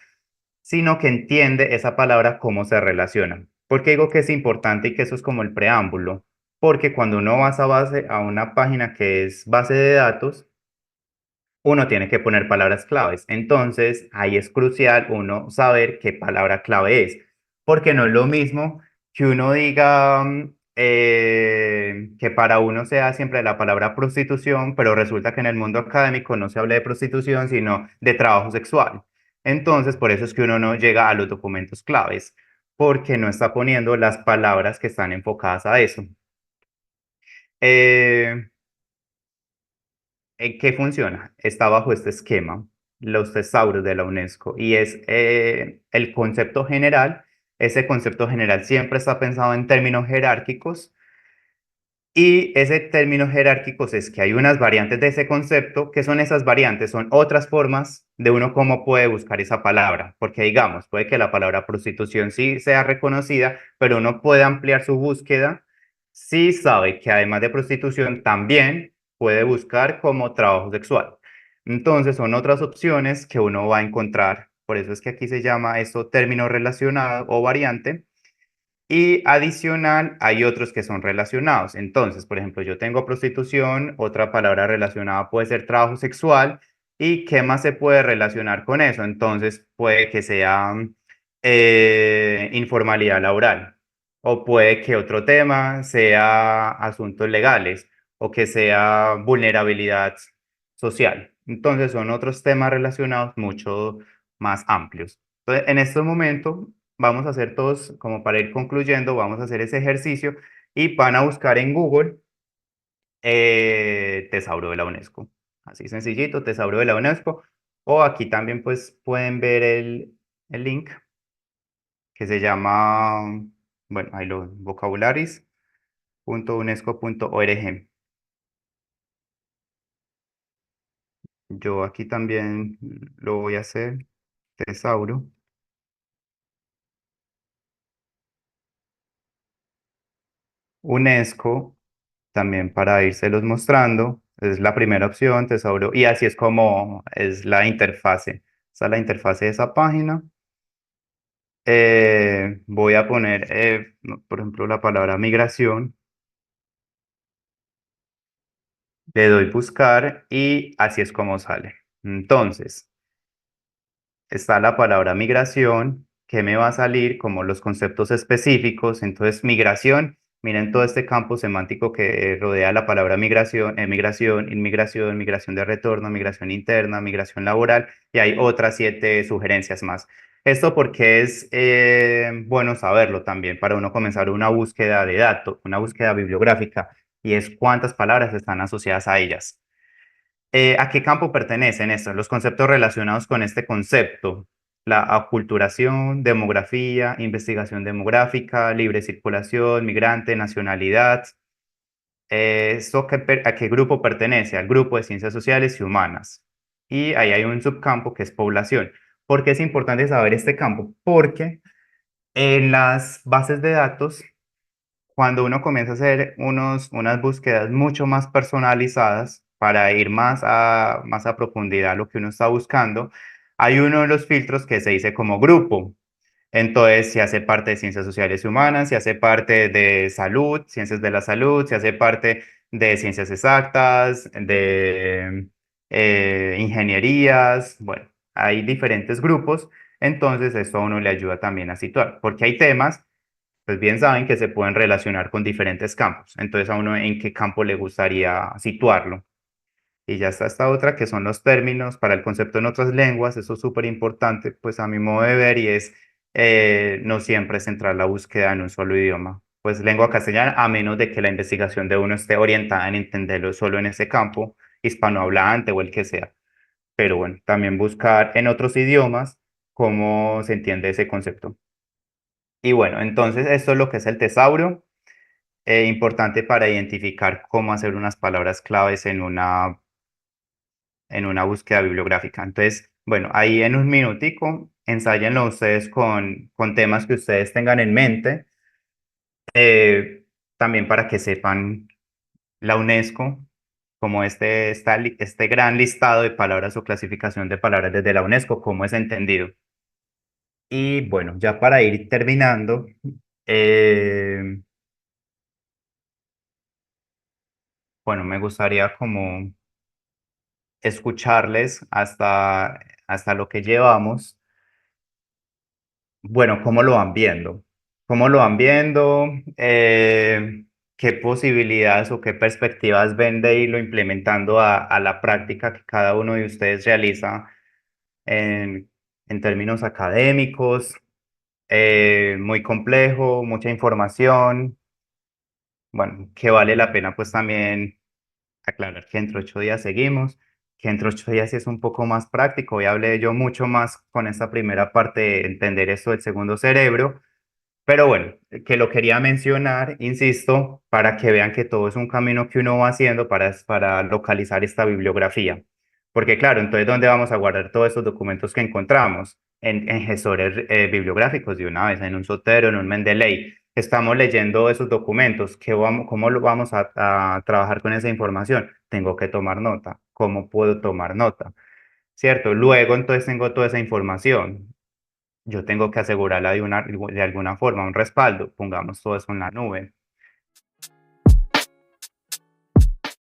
sino que entiende esa palabra cómo se relaciona. ¿Por qué digo que es importante y que eso es como el preámbulo? Porque cuando uno va a una página que es base de datos, uno tiene que poner palabras claves. Entonces, ahí es crucial uno saber qué palabra clave es, porque no es lo mismo que uno diga que para uno sea siempre la palabra prostitución, pero resulta que en el mundo académico no se habla de prostitución, sino de trabajo sexual. Entonces, por eso es que uno no llega a los documentos claves, porque no está poniendo las palabras que están enfocadas a eso. Eh, ¿En qué funciona? Está bajo este esquema, los tesauros de la UNESCO, y es el concepto general. Ese concepto general siempre está pensado en términos jerárquicos, y ese término jerárquicos es que hay unas variantes de ese concepto, que son esas variantes, son otras formas de uno cómo puede buscar esa palabra, porque digamos, puede que la palabra prostitución sí sea reconocida, pero uno puede ampliar su búsqueda si sabe que además de prostitución también puede buscar como trabajo sexual. Entonces son otras opciones que uno va a encontrar, por eso es que aquí se llama esto término relacionado o variante. Y adicional, hay otros que son relacionados. Entonces, por ejemplo, yo tengo prostitución, otra palabra relacionada puede ser trabajo sexual. ¿Y qué más se puede relacionar con eso? Entonces, puede que sea informalidad laboral, o puede que otro tema sea asuntos legales, o que sea vulnerabilidad social. Entonces, son otros temas relacionados mucho más amplios. Entonces, en este momento vamos a hacer todos, como para ir concluyendo, vamos a hacer ese ejercicio y van a buscar en Google Tesauro de la UNESCO. Así sencillito, Tesauro de la UNESCO. O aquí también pues pueden ver el link que se llama, bueno, ahí lo, vocabularis.unesco.org. Yo aquí también lo voy a hacer, Tesauro. UNESCO, también para irselos mostrando, es la primera opción, Tesauro, y así es como es la interfase. Esa es la interfase de esa página. Voy a poner, por ejemplo, la palabra migración, le doy buscar y así es como sale. Entonces, está la palabra migración, que me va a salir como los conceptos específicos. Entonces, migración, miren todo este campo semántico que rodea la palabra migración, migración, inmigración, migración de retorno, migración interna, migración laboral, y hay otras 7 sugerencias más. Esto porque es bueno saberlo también para uno comenzar una búsqueda de datos, una búsqueda bibliográfica, y es cuántas palabras están asociadas a ellas. ¿A qué campo pertenecen estos? Los conceptos relacionados con este concepto: la aculturación, demografía, investigación demográfica, libre circulación, migrante, nacionalidad. ¿A qué grupo pertenece? Al grupo de ciencias sociales y humanas. Y ahí hay un subcampo que es población. ¿Por qué es importante saber este campo? Porque en las bases de datos, cuando uno comienza a hacer unas búsquedas mucho más personalizadas para ir más a profundidad a lo que uno está buscando, hay uno de los filtros que se dice como grupo. Entonces, si hace parte de ciencias sociales y humanas, si hace parte de salud, ciencias de la salud, si hace parte de ciencias exactas, de ingenierías, bueno, hay diferentes grupos. Entonces, esto a uno le ayuda también a situar, porque hay temas, pues bien saben que se pueden relacionar con diferentes campos. Entonces, a uno en qué campo le gustaría situarlo. Y ya está esta otra, que son los términos para el concepto en otras lenguas. Eso es súper importante, pues a mi modo de ver, y es no siempre centrar la búsqueda en un solo idioma, pues lengua castellana, a menos de que la investigación de uno esté orientada en entenderlo solo en ese campo, hispanohablante o el que sea. Pero bueno, también buscar en otros idiomas cómo se entiende ese concepto. Y bueno, entonces esto es lo que es el tesauro. Importante para identificar cómo hacer unas palabras claves en una búsqueda bibliográfica. Entonces, bueno, ahí en un minutico, ensáyenlo ustedes con temas que ustedes tengan en mente, eh, también para que sepan la UNESCO, como este gran listado de palabras o clasificación de palabras desde la UNESCO, cómo es entendido. Y bueno, ya para ir terminando, eh, bueno, me gustaría como escucharles hasta lo que llevamos. Bueno, ¿cómo lo van viendo? ¿Cómo lo van viendo? ¿Qué posibilidades o qué perspectivas ven de irlo implementando a la práctica que cada uno de ustedes realiza en, en términos académicos? Muy complejo, mucha información. Bueno, que vale la pena pues también aclarar que entre 8 días seguimos, que entre 8 días sí es un poco más práctico. Hoy hablé yo mucho más con esta primera parte de entender esto del segundo cerebro, pero bueno, que lo quería mencionar, insisto, para que vean que todo es un camino que uno va haciendo para localizar esta bibliografía. Porque claro, entonces, ¿dónde vamos a guardar todos estos documentos que encontramos? En gestores bibliográficos de una vez, en un Zotero, en un Mendeley. Estamos leyendo esos documentos. ¿Cómo lo vamos a trabajar con esa información? Tengo que tomar nota. ¿Cómo puedo tomar nota? ¿Cierto? Luego, entonces, tengo toda esa información. Yo tengo que asegurarla de alguna forma, un respaldo, pongamos todo eso en la nube.